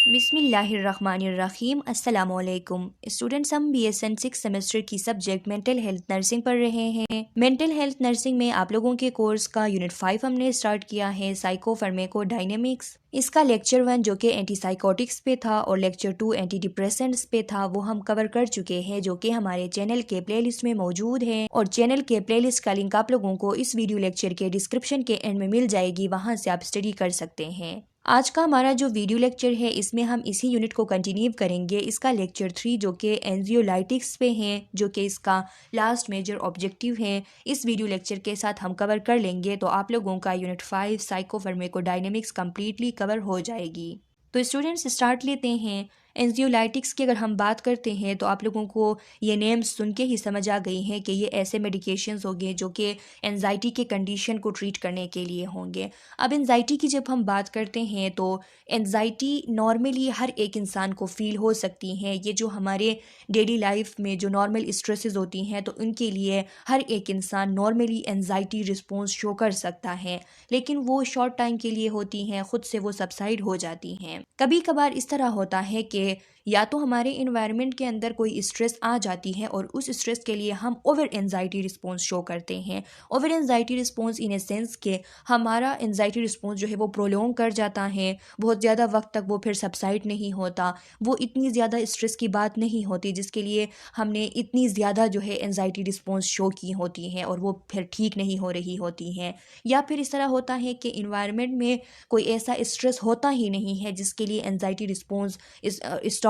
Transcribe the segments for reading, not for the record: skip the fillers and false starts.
बिस्मिल्लाहिर्रहमानिर्रहीम अस्सलामुअलैकुम स्टूडेंट्स, हम BSN 6 सेमेस्टर की सब्जेक्ट मेंटल हेल्थ नर्सिंग पढ़ रहे हैं। मेंटल हेल्थ नर्सिंग में आप लोगों के कोर्स का यूनिट 5 हमने स्टार्ट किया है, साइको फार्माकोडायनेमिक्स। इसका लेक्चर 1 जो कि एंटीसाइकोटिक्स पे था और लेक्चर 2 एंटी डिप्रेसेंट्स पे था, वो हम कवर कर चुके हैं, जो कि हमारे चैनल के प्लेलिस्ट में मौजूद है। और चैनल के प्लेलिस्ट का लिंक आप लोगों को इस वीडियो लेक्चर के डिस्क्रिप्शन के एंड में मिल जाएगी, वहां से आप स्टडी कर सकते हैं। आज का हमारा जो वीडियो लेक्चर है, इसमें हम इसी यूनिट को कंटिन्यू करेंगे। इसका लेक्चर 3 जो कि एंजियोलाइटिक्स पे है, जो कि इसका लास्ट मेजर ऑब्जेक्टिव है, इस वीडियो लेक्चर के साथ हम कवर कर लेंगे। तो आप लोगों का यूनिट 5 साइकोफार्माकोडायनेमिक्स कंप्लीटली कवर हो जाएगी। तो स्टूडेंट्स स्टार्ट लेते हैं। एंजियोलाइटिक्स की अगर हम बात करते हैं तो आप लोगों को ये नेम्स सुन के ही समझ आ गई हैं कि ये ऐसे मेडिकेशंस होंगे जो कि एंजाइटी के कंडीशन को ट्रीट करने के लिए होंगे। अब एंजाइटी की जब हम बात करते हैं तो एंजाइटी नॉर्मली हर एक इंसान को फील हो सकती हैं। ये जो हमारे डेली लाइफ में जो नॉर्मल स्ट्रेसेस होती हैं, तो उनके लिए हर एक इंसान नॉर्मली एंजाइटी रिस्पॉन्स शो कर सकता है, लेकिन वो शॉर्ट टाइम के लिए होती हैं, खुद से वो सबसाइड हो जाती हैं। कभी कभार इस तरह होता है कि या तो हमारे इन्वायरमेंट के अंदर कोई स्ट्रेस आ जाती है और उस स्ट्रेस के लिए हम ओवर एंजाइटी रिस्पॉन्स शो करते हैं। Over anxiety response in a sense के हमारा एंजाइटी रिस्पॉन्स जो है वो प्रोलॉन्ग कर जाता है, बहुत ज़्यादा वक्त तक वो फिर सबसाइड नहीं होता, वो इतनी ज़्यादा स्ट्रेस की बात नहीं होती जिसके लिए हमने इतनी ज़्यादा जो है एंजाइटी रिस्पॉन्स शो की होती हैं और वो फिर ठीक नहीं हो रही होती हैं। या फिर इस तरह होता है कि इन्वायरमेंट में कोई ऐसा स्ट्रेस होता ही नहीं है जिसके लिए एंजाइटी रिस्पॉन्स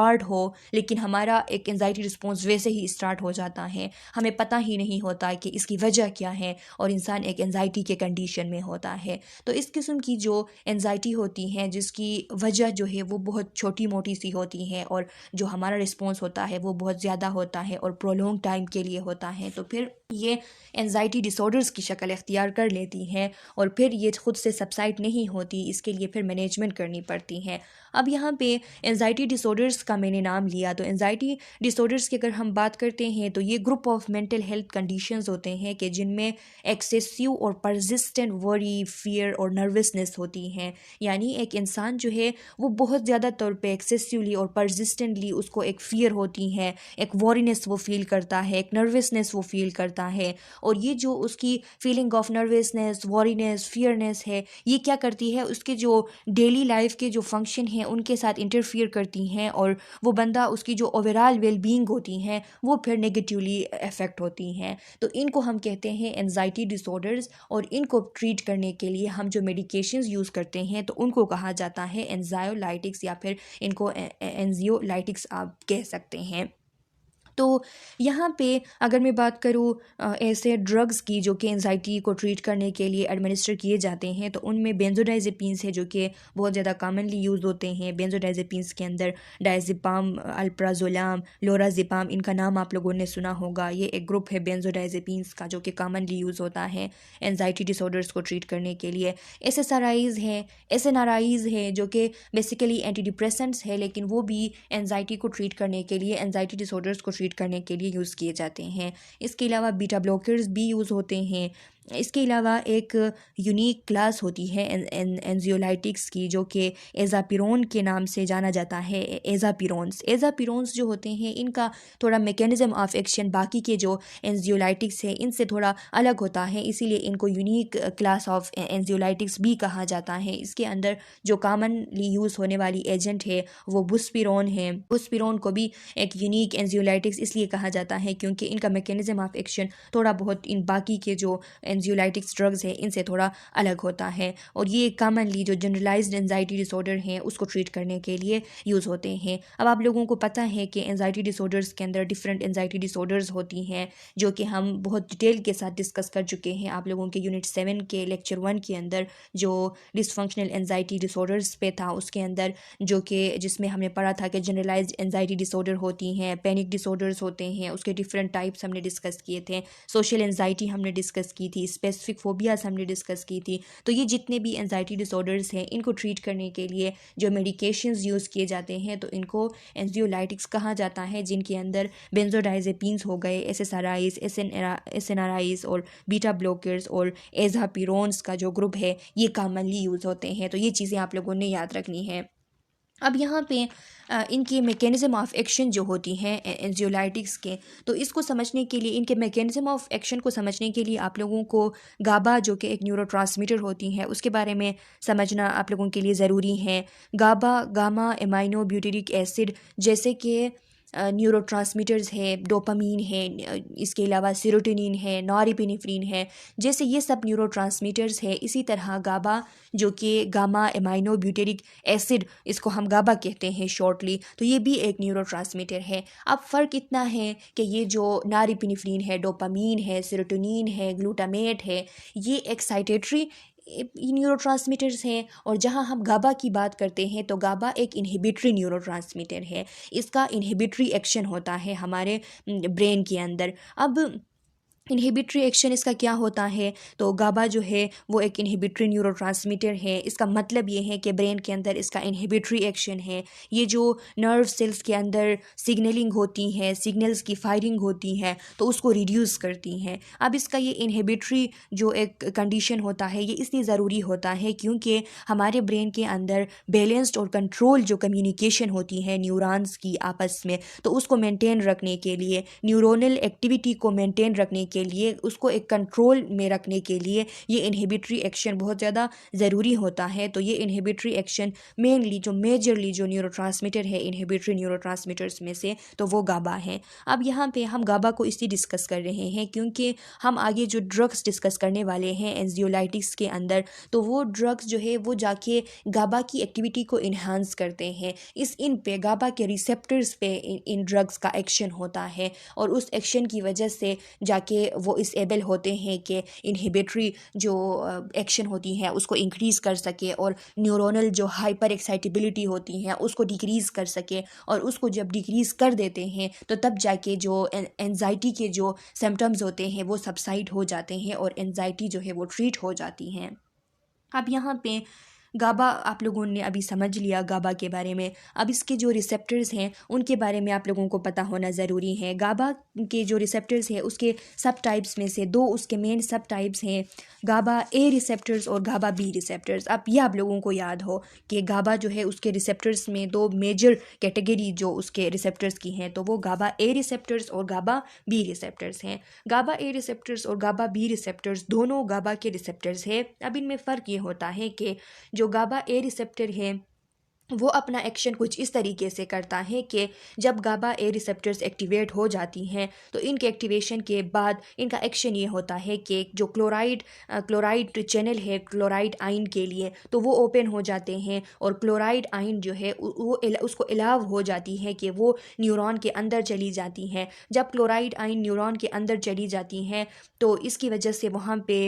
स्टार्ट हो, लेकिन हमारा एक एंजाइटी रिस्पॉन्स वैसे ही स्टार्ट हो जाता है, हमें पता ही नहीं होता कि इसकी वजह क्या है और इंसान एक एंजाइटी के कंडीशन में होता है। तो इस किस्म की जो एंजाइटी होती है जिसकी वजह जो है वो बहुत छोटी मोटी सी होती है और जो हमारा रिस्पॉन्स होता है वो बहुत ज़्यादा होता है और प्रोलॉन्ग टाइम के लिए होता है, तो फिर ये एंजाइटी डिसऑर्डर्स की शक्ल इख्तियार कर लेती हैं और फिर ये खुद से सबसाइड नहीं होती, इसके लिए फिर मैनेजमेंट करनी पड़ती है। अब यहाँ पे एंजाइटी डिसऑर्डर्स का मैंने नाम लिया, तो एंजाइटी डिसऑर्डर्स की अगर हम बात करते हैं तो ये group of mental health conditions होते हैं कि जिनमें एक्सेसिव और परसिस्टेंट वरी, फियर और नर्वसनेस होती हैं। यानी एक इंसान जो है वो बहुत ज़्यादा तौर पे एक्सेसिवली और परसिस्टेंटली उसको एक फियर होती है, एक वॉरीनेस वो फील करता है, एक नर्वसनेस वो फील करता है। और ये जो उसकी फीलिंग ऑफ नर्वसनेस, वॉरीनेस, फियरनेस है, ये क्या करती है, उसके जो डेली लाइफ के जो फंक्शन हैं उनके साथ इंटरफियर करती हैं और वो बंदा, उसकी जो ओवरऑल वेल बीइंग होती हैं वो फिर नेगेटिवली अफेक्ट होती हैं। तो इनको हम कहते हैं एंजाइटी डिसऑर्डर्स और इनको ट्रीट करने के लिए हम जो मेडिकेशंस यूज़ करते हैं तो उनको कहा जाता है एंजायोलाइटिक्स या फिर इनको एंजियोलाइटिक्स आप कह सकते हैं। तो यहाँ पे अगर मैं बात करूँ ऐसे ड्रग्स की जो कि एंजाइटी को ट्रीट करने के लिए एडमिनिस्टर किए जाते हैं, तो उनमें बेंजोडाइजेपिन्स है जो कि बहुत ज़्यादा कॉमनली यूज़ होते हैं। बेंजोडाइजेपिन्स के अंदर डायज़ेपाम, अल्प्राजोलाम, लोराज़ेपाम, इनका नाम आप लोगों ने सुना होगा। ये एक ग्रुप है बेंजोडाइजेपिन्स का जो कि कॉमनली यूज़ होता है एंजाइटी डिसऑर्डर्स को ट्रीट करने के लिए। एसएसआरआईज़ हैं, एसएनआरआईज़ हैं जो कि बेसिकली एंटी डिप्रेसेंट्स है, लेकिन वो भी एंजाइटी को ट्रीट करने के लिए, एंजाइटी डिसऑर्डर्स को ट्रीट करने के लिए यूज़ किए जाते हैं। इसके अलावा बीटा ब्लॉकर्स भी यूज़ होते हैं। इसके अलावा एक यूनिक क्लास होती है एंजियोलाइटिक्स की जो कि एजापिरोन के नाम से जाना जाता है। एजापिरोन्स जो होते हैं इनका थोड़ा मैकेनिज्म ऑफ एक्शन बाकी के जो एंजियोलाइटिक्स है इनसे थोड़ा अलग होता है, इसीलिए इनको यूनिक क्लास ऑफ एंजियोलाइटिक्स भी कहा जाता है। इसके अंदर जो कॉमनली यूज़ होने वाली एजेंट है वो बुस्पिरोन है। बुस्पिरोन को भी एक यूनिक एंजियोलाइटिक्स इसलिए कहा जाता है क्योंकि इनका मैकेनिज्म ऑफ एक्शन थोड़ा बहुत इन बाकी के जो एंजियोलाइटिक्स ड्रग्स है इनसे थोड़ा अलग होता है और ये कॉमनली जो जनरलाइज्ड एंजाइटी डिसऑर्डर हैं उसको ट्रीट करने के लिए यूज़ होते हैं। अब आप लोगों को पता है कि एंजाइटी डिसऑर्डर्स के अंदर डिफरेंट एंजाइटी डिसऑर्डर्स होती हैं जो कि हम बहुत डिटेल के साथ डिस्कस कर चुके हैं आप लोगों के यूनिट 7 के लेक्चर 1 के अंदर, जो डिसफंक्शनल एंजाइटी डिसऑर्डर्स पे था उसके अंदर, जो कि जिसमें हमने पढ़ा था कि जनरलाइज्ड एंजाइटी डिसऑर्डर होती हैं, पैनिक डिसऑर्डर्स होते हैं, उसके डिफरेंट टाइप्स हमने डिस्कस किए थे, सोशल एंजाइटी हमने डिस्कस की थी, स्पेसिफिक फोबियाज हमने डिस्कस की थी। तो ये जितने भी एंजाइटी डिसऑर्डर्स हैं इनको ट्रीट करने के लिए जो मेडिकेशंस यूज़ किए जाते हैं तो इनको एंजियोलाइटिक्स कहा जाता है, जिनके अंदर बेंजोडाइजेपिन्स हो गए, एसएसआरआईज, एसएनआरआईज और बीटा ब्लॉकर्स और एजापिरोन्स का जो ग्रुप है ये कॉमनली यूज़ होते हैं। तो ये चीज़ें आप लोगों ने याद रखनी है। अब यहाँ पे इनकी मैकेनिज़्म ऑफ एक्शन जो होती हैं एंजियोलाइटिक्स के, तो इसको समझने के लिए, इनके मैकेनिज़्म ऑफ एक्शन को समझने के लिए आप लोगों को गाबा जो कि एक न्यूरोट्रांसमीटर होती है उसके बारे में समझना आप लोगों के लिए ज़रूरी है। गाबा गामा एमाइनो ब्यूटेरिक एसिड जैसे कि न्यूरोट्रांसमीटर्स है, डोपामीन है, इसके अलावा सेरोटोनिन है, नॉरएपिनेफ्रिन है, जैसे ये सब न्यूरोट्रांसमीटर्स है। इसी तरह गाबा जो कि गामा एमाइनो ब्यूटेरिक एसिड, इसको हम गाबा कहते हैं शॉर्टली, तो ये भी एक न्यूरोट्रांसमीटर है। अब फ़र्क इतना है कि ये जो नॉरएपिनेफ्रिन है, डोपामीन है, सेरोटोनिन है, ग्लूटामेट है, ये एक्साइटेटरी न्यूरोट्रांसमीटर्स हैं। और जहां हम गाबा की बात करते हैं तो गाबा एक इनहिबिटरी न्यूरोट्रांसमीटर है। इसका इनहिबिटरी एक्शन होता है हमारे ब्रेन के अंदर। अब इनहिबिटरी एक्शन इसका क्या होता है, तो गाबा जो है वो एक इनहिबिटरी न्यूरोट्रांसमीटर है। इसका मतलब ये है कि ब्रेन के अंदर इसका इनहिबिटरी एक्शन है। ये जो नर्व सेल्स के अंदर सिग्नलिंग होती है, सिग्नल्स की फायरिंग होती है, तो उसको रिड्यूस करती हैं। अब इसका ये इनहिबिटरी जो एक कंडीशन होता है ये इसलिए ज़रूरी होता है क्योंकि हमारे ब्रेन के अंदर बैलेंस्ड और कंट्रोल जो कम्युनिकेशन होती है न्यूरॉन्स की आपस में, तो उसको मेंटेन रखने के लिए, न्यूरोनल एक्टिविटी को मेंटेन रखने के लिए, उसको एक कंट्रोल में रखने के लिए ये इनहिबिटरी एक्शन बहुत ज़्यादा ज़रूरी होता है। तो ये इनहिबिटरी एक्शन मेजरली जो न्यूरोट्रांसमीटर है इनहिबिटरी न्यूरोट्रांसमीटर्स में से, तो वो गाबा है। अब यहाँ पे हम गाबा को इसलिए डिस्कस कर रहे हैं क्योंकि हम आगे जो ड्रग्स डिस्कस करने वाले हैं एंजियोलाइटिक्स के अंदर, तो वो ड्रग्स जो है वो जाके गाबा की एक्टिविटी को इन्हांस करते हैं। इन पे गाबा के रिसेप्टर्स पे इन ड्रग्स का एक्शन होता है और उस एक्शन की वजह से जाके वो इस एबल होते हैं कि इनहिबिटरी जो एक्शन होती है उसको इंक्रीज़ कर सके और न्यूरोनल जो हाइपर एक्साइटेबिलिटी होती है उसको डिक्रीज़ कर सके। और उसको जब डिक्रीज़ कर देते हैं तो तब जाके जो एंजाइटी के जो सिम्टम्स होते हैं वो सबसाइड हो जाते हैं और एंजाइटी जो है वो ट्रीट हो जाती हैं। अब यहाँ पे गाबा आप लोगों ने अभी समझ लिया गाबा के बारे में। अब इसके जो रिसेप्टर्स हैं उनके बारे में आप लोगों को पता होना ज़रूरी है। गाबा के जो रिसेप्टर्स हैं उसके सब टाइप्स में से दो उसके मेन सब टाइप्स हैं, गाबा ए रिसेप्टर्स और गाबा बी रिसेप्टर्स। अब ये आप लोगों को याद हो कि गाबा जो है उसके रिसेप्टर्स में दो मेजर कैटेगरी जो उसके रिसेप्टर्स की हैं, तो वो गाबा ए रिसेप्टर्स और गाबा बी रिसेप्टर्स हैं। गाबा ए रिसेप्टर्स और गाबा बी रिसेप्टर्स दोनों गाबा के रिसेप्टर्स हैं। अब इनमें फ़र्क ये होता है कि जो गाबा ए रिसेप्टर है वो अपना एक्शन कुछ इस तरीके से करता है कि जब गाबा ए रिसेप्टर्स एक्टिवेट हो जाती हैं तो इनके एक्टिवेशन के बाद इनका एक्शन ये होता है कि जो क्लोराइड चैनल है क्लोराइड आयन के लिए, तो वो ओपन हो जाते हैं और क्लोराइड आयन जो है उसको अलाव हो जाती है कि वो न्यूरॉन के अंदर चली जाती हैं। जब क्लोराइड आयन न्यूरॉन के अंदर चली जाती हैं तो इसकी वजह से वहाँ पे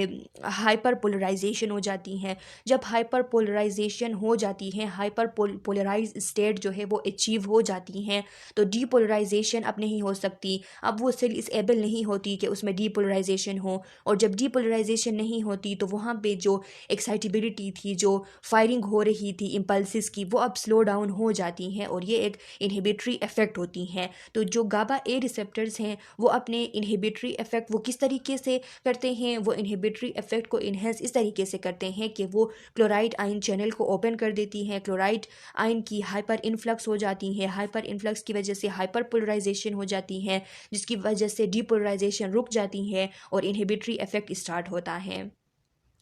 हाइपर पोलराइजेशन हो जाती हैं। जब हाइपर पोलराइजेशन हो जाती है, हाइपर पोलराइज स्टेट जो है वो अचीव हो जाती हैं, तो डीपोलराइजेशन अब नहीं हो सकती। अब वो सेल इस एबल नहीं होती कि उसमें डीपोलराइजेशन हो, और जब डीपोलराइजेशन नहीं होती तो वहाँ पे जो एक्साइटेबिलिटी थी, जो फायरिंग हो रही थी इम्पल्सिस की, वो अब स्लो डाउन हो जाती हैं और ये एक इनहिबिटरी इफेक्ट होती हैं। तो जो गाबा ए रिसेप्टर्स हैं वो अपने इनहिबिटरी इफेक्ट वो किस तरीके से करते हैं, वो इनहिबिटरी इफेक्ट को इन्हेंस इस तरीके से करते हैं कि वो क्लोराइड आयन चैनल को ओपन कर देती हैं, क्लोराइड आयन की हाइपर इन्फ्लक्स हो जाती है, हाइपर इन्फ्लक्स की वजह से हाइपर पोलराइजेशन हो जाती है, जिसकी वजह से डीपोलराइजेशन रुक जाती है और इनहिबिटरी इफेक्ट स्टार्ट होता है।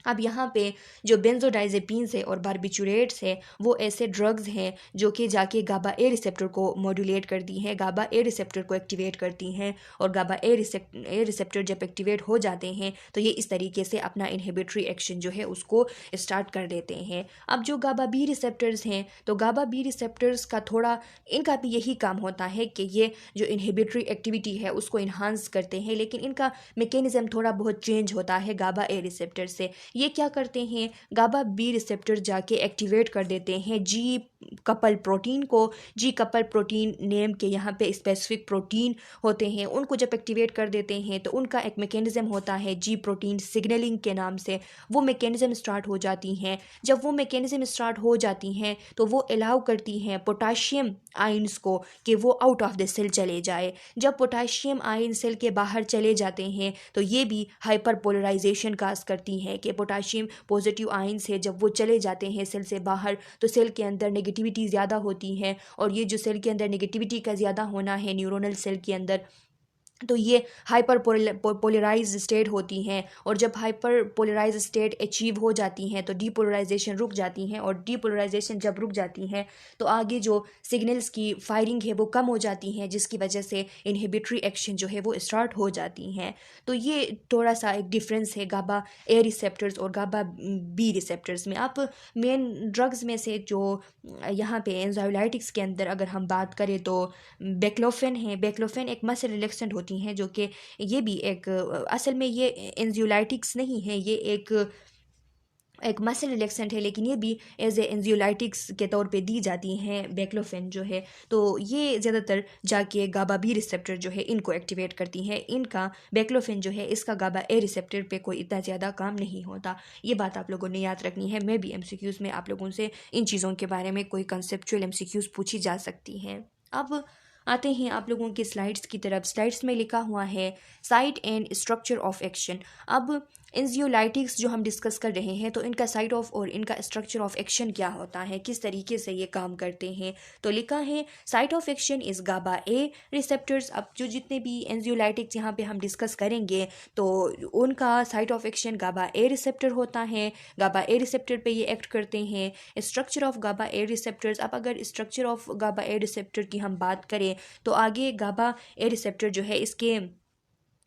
अब यहाँ पे जो बेंजोडाइजेपीन्स है और बारबिचुरेट्स है वो ऐसे ड्रग्स हैं जो कि जाके गाबा ए रिसेप्टर को मॉड्यूलेट करती हैं, गाबा ए रिसेप्टर को एक्टिवेट करती हैं, और गाबा ए रिसेप्टर जब एक्टिवेट हो जाते हैं तो ये इस तरीके से अपना इनहिबिटरी एक्शन जो है उसको स्टार्ट कर देते हैं। अब जो गाबा बी रिसेप्टर्स हैं, तो गाबा बी रिसेप्टर्स का थोड़ा इनका भी यही काम होता है कि ये जो इनहिबिटरी एक्टिविटी है उसको इन्हांस करते हैं, लेकिन इनका मैकेनिज्म थोड़ा बहुत चेंज होता है गाबा ए रिसेप्टर से। ये क्या करते हैं, गाबा बी रिसेप्टर जाके एक्टिवेट कर देते हैं जी कपल प्रोटीन को। जी कपल प्रोटीन नेम के यहाँ पे स्पेसिफिक प्रोटीन होते हैं, उनको जब एक्टिवेट कर देते हैं तो उनका एक मैकेनिज्म होता है जी प्रोटीन सिग्नलिंग के नाम से, वो मैकेनिज्म स्टार्ट हो जाती हैं। जब वो मैकेनिज्म स्टार्ट हो जाती हैं तो वो अलाउ करती हैं पोटाशियम आयंस को कि वो आउट ऑफ द सेल चले जाए। जब पोटाशियम आयन सेल के बाहर चले जाते हैं तो ये भी हाइपर पोलराइजेशन काज करती हैं कि पोटाशियम पॉजिटिव आयंस है जब वो चले जाते हैं सेल से बाहर तो सेल के अंदर नेगेटिविटी ज़्यादा होती है, और ये जो सेल के अंदर नेगेटिविटी का ज़्यादा होना है न्यूरोनल सेल के अंदर, तो ये हाइपर पोलराइज स्टेट होती हैं, और जब हाइपर पोलराइज स्टेट अचीव हो जाती हैं तो डीपोलराइजेशन रुक जाती हैं, और डीपोलराइजेशन जब रुक जाती हैं तो आगे जो सिग्नल्स की फायरिंग है वो कम हो जाती हैं, जिसकी वजह से इनहिबिटरी एक्शन जो है वो स्टार्ट हो जाती हैं। तो ये थोड़ा सा एक डिफरेंस है गाबा ए रिसेप्टर्स और गाबा बी रिसेप्टर्स में। आप मेन ड्रग्स में से जो यहाँ पे एंजाइलोटिक्स के अंदर अगर हम बात करें तो बेक्लोफेन है। बेक्लोफेन एक मसल रिलैक्सेंट होती हैं जो कि ये भी एक असल में ये एंजियोलाइटिक्स नहीं है, ये एक मसल रिलैक्सेंट है, लेकिन ये भी एज ए एंजियोलाइटिक्स के तौर पे दी जाती हैं बेक्लोफेन जो है। तो ये ज़्यादातर जाके गाबा बी रिसेप्टर जो है इनको एक्टिवेट करती हैं। इनका बेक्लोफेन जो है इसका गाबा ए रिसेप्टर पे कोई इतना ज़्यादा काम नहीं होता। ये बात आप लोगों ने याद रखनी है। मैं भी एमसीक्यूज़ में आप लोगों से इन चीज़ों के बारे में कोई कंसेप्चुअल एमसीक्यूज़ पूछी जा सकती हैं। अब आते हैं आप लोगों के स्लाइड्स की तरफ। स्लाइड्स में लिखा हुआ है site and structure of action. अब एंजियोलाइटिक्स जो हम डिस्कस कर रहे हैं तो इनका साइट ऑफ और इनका स्ट्रक्चर ऑफ एक्शन क्या होता है, किस तरीके से ये काम करते हैं। तो लिखा है site of action is GABA A receptors. अब जो जितने भी एंजियोलाइटिक्स यहाँ पे हम डिस्कस करेंगे तो उनका site of action GABA A receptor होता है। गाबा ए रिसेप्टर पे ये एक्ट करते हैं। Structure of GABA A receptors, अब अगर structure of GABA A receptor की हम बात करें तो आगे गाबा ए रिसेप्टर जो है इसके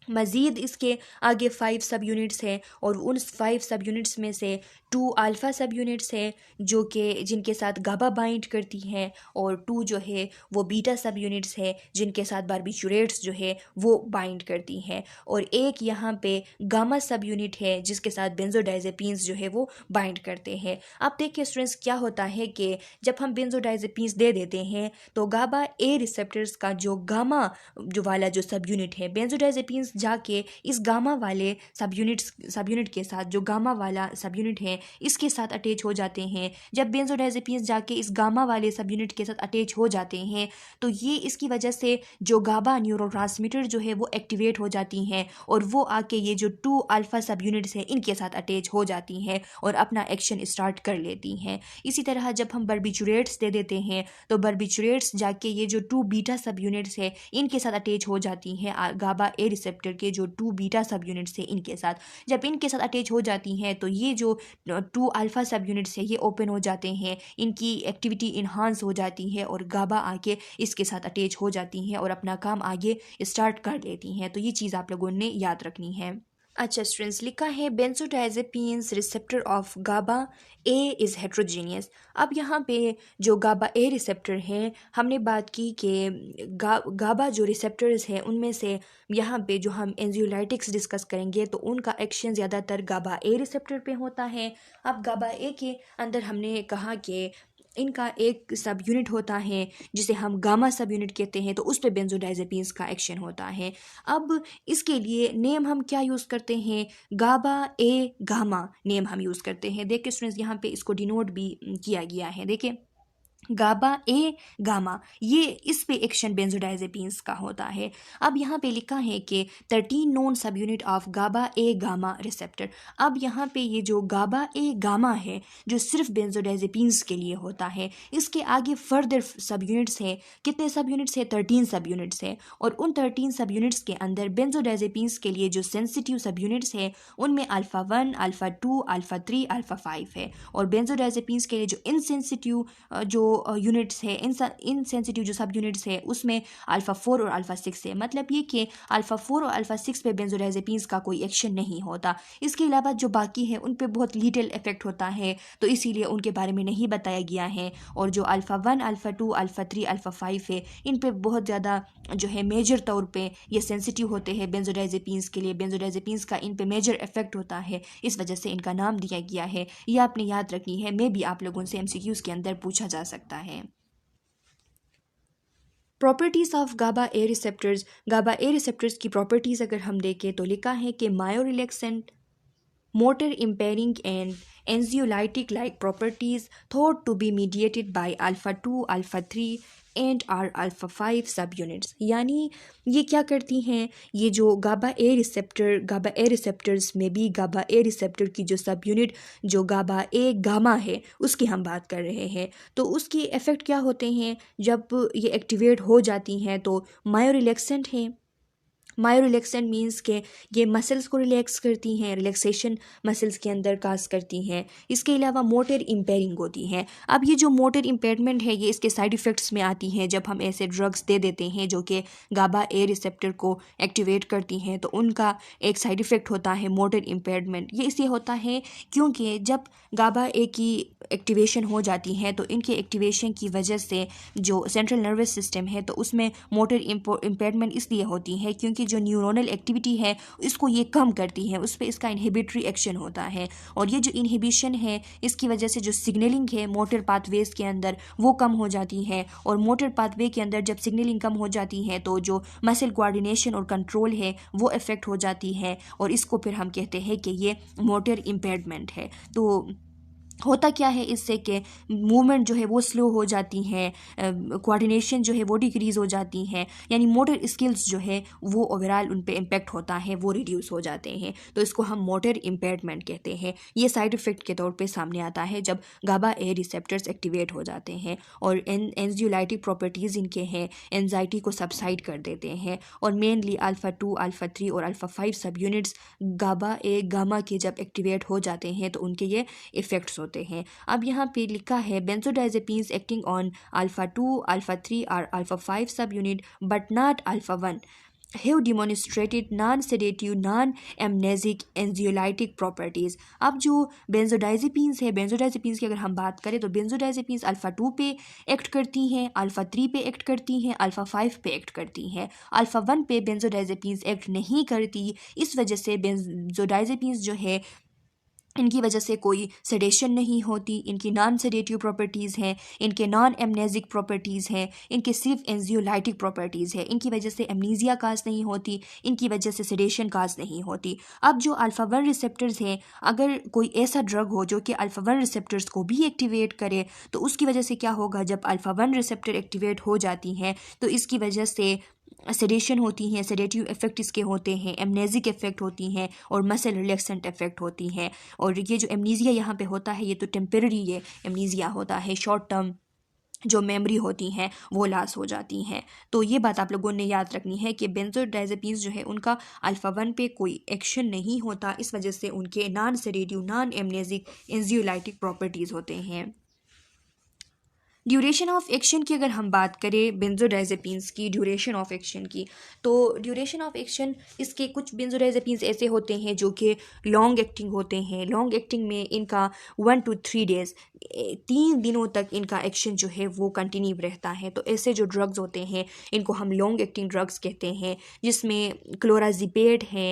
मज़ीद इसके आगे 5 सब यूनिट्स हैं, और उन 5 सब यूनिट्स में से 2 अल्फ़ा सब यूनिट्स हैं जो कि जिनके साथ गाबा बाइंड करती हैं, और 2 जो है वो बीटा सब यूनिट्स हैं जिनके साथ बारबिचुरेट्स जो है वो बाइंड करती हैं, और एक यहाँ पे गामा सब यूनिट है जिसके साथ बेंजोडाइजेपिन्स जो है वो बाइंड करते हैं। अब देखिए स्टूडेंट्स क्या होता है कि जब हम बेंजोडाइजेपिन्स दे देते हैं तो गाबा ए रिसेप्टर्स का जो गामा जो वाला जो सब यूनिट है, बेंजोडाइजेपिन्स जाके इस गामा वाले सब यूनिट के साथ जो गामा वाला सब यूनिट है इसके साथ अटैच हो जाते हैं। जब बेंजोडाइजेपिन्स जाके इस गामा वाले सब यूनिट के साथ अटैच हो जाते हैं तो ये इसकी वजह से जो गाबा न्यूरोट्रांसमीटर जो है वो एक्टिवेट हो जाती हैं, और वो आके ये जो 2 अल्फ़ा सब यूनिट्स हैं इनके साथ अटैच हो जाती हैं और अपना एक्शन स्टार्ट कर लेती हैं। इसी तरह जब हम बारबिचुरेट्स दे देते हैं तो बारबिचुरेट्स जाके ये जो 2 बीटा सब यूनिट्स है इनके साथ अटैच हो जाती हैं गाबा ए रिसेप्टर के जो 2 बीटा सब यूनिट्स है इनके साथ। जब इनके साथ अटैच हो जाती हैं तो ये जो 2 अल्फ़ा सब यूनिट्स है ये ओपन हो जाते हैं, इनकी एक्टिविटी इन्हांस हो जाती है और गाबा आके इसके साथ अटैच हो जाती हैं और अपना काम आगे स्टार्ट कर लेती हैं। तो ये चीज़ आप लोगों ने याद रखनी है। अच्छा स्टूडेंट्स, लिखा है benzodiazepines receptor of GABA A is heterogeneous. अब यहाँ पे जो गाबा ए रिसेप्टर हैं हमने बात की कि गाबा जो रिसेप्टर्स हैं उनमें से यहाँ पे जो हम एंजियोलाइटिक्स डिस्कस करेंगे तो उनका एक्शन ज़्यादातर गाबा ए रिसेप्टर पे होता है। अब गाबा ए के अंदर हमने कहा कि इनका एक सब यूनिट होता है जिसे हम गामा सब यूनिट कहते हैं, तो उस पे बेंजोडाइजेपिन्स का एक्शन होता है। अब इसके लिए नेम हम क्या यूज़ करते हैं, गाबा ए गामा नेम हम यूज़ करते हैं। देखिए स्टूडेंट्स यहाँ पे इसको डिनोट भी किया गया है। देखिए गाबा ए गामा, ये इस पे एक्शन बेंजोडाइजेपिन्स का होता है। अब यहाँ पे लिखा है कि 13 known subunit of GABA A gamma receptor. अब यहाँ पे ये जो गाबा ए गामा है जो सिर्फ बेंजोडाइजेपिन्स के लिए होता है, इसके आगे फर्दर सब यूनिट्स हैं। कितने सब यूनिट्स हैं? 13 सब यूनिट्स हैं, और उन 13 सब यूनिट्स के अंदर बेंजोडाइजेपिन्स के लिए जो सेंसिटिव सब यूनिट्स हैं उनमें अल्फ़ा 1, अल्फ़ा 2, अल्फ़ा 3, अल्फ़ा 5 है, और बेंजोडाइजेपिन्स के लिए जो इनसेंसिटिव जो यूनिट्स है, इनसेंसिटिव जो सब यूनिट्स है उसमें अल्फ़ा 4 और अल्फ़ा 6 है। मतलब ये कि अल्फ़ा 4 और अल्फ़ा 6 पे बेंजोडाइजेपिन्स का कोई एक्शन नहीं होता। इसके अलावा जो बाकी है उन पे बहुत लिटिल इफेक्ट होता है, तो इसीलिए उनके बारे में नहीं बताया गया है। और जो अल्फ़ा 1, अल्फ़ा 2, अल्फ़ा 3, अल्फ़ा 5 है इन पे बहुत ज़्यादा जो है मेजर तौर पे ये सेंसिटिव होते हैं बेंजोडाइजेपिन्स के लिए। बेंजोडाइजेपिन्स का इन पे मेजर इफेक्ट होता है, इस वजह से इनका नाम दिया गया है। ये आपने याद रखनी है, मैं भी आप लोगों से एमसीक्यूज़ के अंदर पूछा जा सकता है। Properties of GABA A receptors. GABA A receptors की प्रॉपर्टीज़ अगर हम देखें तो लिखा है कि myo relaxant motor impairing and anxiolytic like properties thought to be mediated by alpha 2, alpha 3 and or alpha 5 सब यूनिट्स। यानी ये क्या करती हैं, ये जो गाबा ए रिसेप्टर्स में भी गाबा ए रिसेप्टर की जो सब यूनिट जो गाबा ए गामा है उसकी हम बात कर रहे हैं, तो उसकी इफ़ेक्ट क्या होते हैं जब ये एक्टिवेट हो जाती हैं। तो मायोरिलैक्सेंट हैं। मायोरिलैक्सेंट मीन्स के ये मसल्स को रिलैक्स करती हैं, रिलैक्सेशन मसल्स के अंदर काज करती हैं। इसके अलावा मोटर इम्पेयरिंग होती हैं। अब ये जो मोटर इम्पेयरमेंट है ये इसके साइड इफ़ेक्ट्स में आती हैं जब हम ऐसे ड्रग्स दे देते हैं जो कि गाबा ए रिसेप्टर को एक्टिवेट करती हैं, तो उनका एक साइड इफ़ेक्ट होता है मोटर इम्पेयरमेंट। ये इसलिए होता है क्योंकि जब गाबा ए की एक्टिवेशन हो जाती है तो इनके एक्टिवेशन की वजह से जो सेंट्रल नर्वस सिस्टम है तो उसमें मोटर इम्पेयरमेंट इसलिए होती है क्योंकि जो न्यूरोनल एक्टिविटी है इसको ये कम करती है, उस पर इसका इनहिबिटरी एक्शन होता है। और ये जो इनहिबिशन है इसकी वजह से जो सिग्नलिंग है मोटर पाथवेज के अंदर वो कम हो जाती है, और मोटर पाथवे के अंदर जब सिग्नलिंग कम हो जाती है तो जो मसल कोऑर्डिनेशन और कंट्रोल है वो इफ़ेक्ट हो जाती है, और इसको फिर हम कहते हैं कि ये मोटर इम्पेयरमेंट है। तो होता क्या है इससे कि मूवमेंट जो है वो स्लो हो जाती हैं, कोऑर्डिनेशन जो है वो डिक्रीज़ हो जाती हैं, यानी मोटर स्किल्स जो है वो ओवरऑल उन पे इम्पेक्ट होता है, वो रिड्यूस हो जाते हैं। तो इसको हम मोटर इम्पेयरमेंट कहते हैं। ये साइड इफ़ेक्ट के तौर पे सामने आता है जब गाबा ए रिसेप्टर्स एक्टिवेट हो जाते हैं, और एंजियोलाइटिक प्रॉपर्टीज़ इनके हैं, एंजाइटी को सबसाइड कर देते हैं, और मेनली अल्फ़ा 2, अल्फ़ा 3 और अल्फ़ा 5 सब यूनिट्स गाबा ए गामा के जब एक्टिवेट हो जाते हैं तो उनके ये इफ़ेक्ट्स होते हैं। अब यहाँ पे लिखा है benzodiazepines acting on alpha 2, alpha 3 और अल्फा 5 सब unit but not alpha 1 have demonstrated non-sedative, non-amnesic, anxiolytic properties। अब जो बेंजोडाइजेपिन्स है, बेंजोडाइजेपिन्स की अगर हम बात करें तो बेंजोडाइजेपिन्स अल्फ़ा 2 पे एक्ट करती हैं, अल्फ़ा 3 पे एक्ट करती हैं, अल्फ़ा 5 पे एक्ट करती हैं। अल्फ़ा 1 पे बेंजोडाइजेपिन्स एक्ट नहीं करती, इस वजह से बेंजोडाइजेपिन्स जो है इनकी वजह से कोई सेडेशन नहीं होती, इनकी नॉन सेडेटिव प्रॉपर्टीज़ हैं, इनके नॉन एमनेजिक प्रॉपर्टीज़ हैं, इनके सिर्फ एंजियोलाइटिक प्रॉपर्टीज़ है। इनकी वजह से एमनीजिया काज नहीं होती, इनकी वजह से सेडेशन काज नहीं होती। अब जो अल्फ़ा 1 रिसेप्टर्स हैं, अगर कोई ऐसा ड्रग हो जो कि अल्फ़ा 1 रिसेप्टर्स को भी एक्टिवेट करे तो उसकी वजह से क्या होगा, जब अल्फ़ा 1 रिसेप्टर एक्टिवेट हो जाती हैं तो इसकी वजह से सेडेशन होती हैं, सेडेटिव इफ़ेक्ट इसके होते हैं, एमनेजिक इफ़ेक्ट होती हैं और मसल रिलैक्सेंट इफ़ेक्ट होती हैं। और ये जो एमनीजिया यहाँ पे होता है ये तो टेम्पररी ये एमनीजिया होता है, शॉर्ट टर्म जो मेमोरी होती हैं वो लॉस हो जाती हैं। तो ये बात आप लोगों ने याद रखनी है कि बेंजोडाइजेपिन्स जो है उनका अल्फ़ा 1 पे कोई एक्शन नहीं होता, इस वजह से उनके non sedative, non amnesic, anxiolytic properties होते हैं। ड्यूरेशन ऑफ एक्शन की अगर हम बात करें बेंजोडाइजेपिन्स की ड्यूरेशन ऑफ एक्शन की, तो ड्यूरेशन ऑफ एक्शन इसके कुछ बेंजोडाइजेपिन्स ऐसे होते हैं जो कि लॉन्ग एक्टिंग होते हैं। लॉन्ग एक्टिंग में इनका 1 to 3 डेज़, 3 दिनों तक इनका एक्शन जो है वो कंटिन्यू रहता है। तो ऐसे जो ड्रग्स होते हैं इनको हम लॉन्ग एक्टिंग ड्रग्स कहते हैं, जिसमें क्लोराजिपेट है,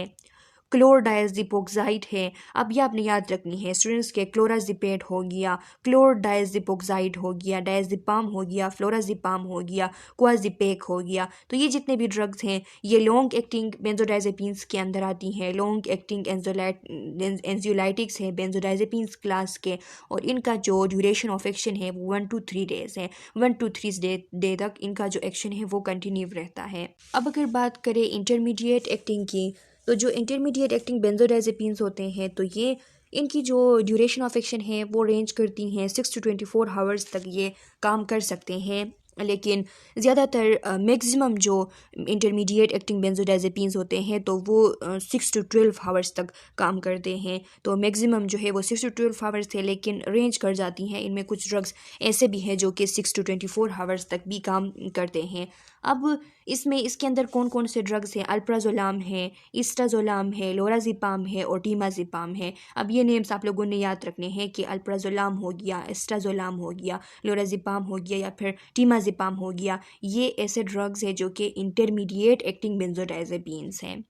क्लोरडायजिपोक्साइड है। अब ये आपने याद रखनी है स्टूडेंट्स के, क्लोराजिपेट हो गया, क्लोरडायजिपोक्साइड हो गया, डायजिपाम हो गया, फ्लोराजिपाम हो गया, क्वाजिपेक हो गया। तो ये जितने भी ड्रग्स हैं ये लॉन्ग एक्टिंग बेंजोडाइजेपिन्स के अंदर आती हैं, लॉन्ग एक्टिंग एंजियोलाइटिक्स हैं बेंजोडाइजेपिन्स क्लास के, और इनका जो ड्यूरेशन ऑफ एक्शन है वो 1 to 3 डेज़ है। 1 to 3 डे तक इनका जो एक्शन है वो कंटिन्यू रहता है। अब अगर बात करें इंटरमीडिएट एक्टिंग की, तो जो इंटरमीडिएट एक्टिंग बेंजोडाइजेपिन्स होते हैं तो ये इनकी जो ड्यूरेशन ऑफ एक्शन है वो रेंज करती हैं 6 to 24 आवर्स तक ये काम कर सकते हैं। लेकिन ज़्यादातर मैक्सिमम जो इंटरमीडिएट एक्टिंग बेंजोडाइजेपिन्स होते हैं तो वो 6 to 12 आवर्स तक काम करते हैं। तो मैक्सिमम जो है वो 6 to 12 आवर्स है, लेकिन रेंज कर जाती हैं। इनमें कुछ ड्रग्स ऐसे भी हैं जो कि 6 to 24 आवर्स तक भी काम करते हैं। अब इसमें इसके अंदर कौन कौन से ड्रग्स हैं, अल्प्राजोलाम है, इस्टाजोलाम है, लोराजिपाम है और टीमाजिपाम है। अब ये नेम्स आप लोगों ने याद रखने हैं कि अल्प्राजोलाम हो गया, इस्टाजोलाम हो गया, लोराजिपाम हो गया या फिर टीमाजिपाम हो गया। ये ऐसे ड्रग्स हैं जो कि इंटरमीडिएट एक्टिंग बेंजोडाइजेपिन्स हैं।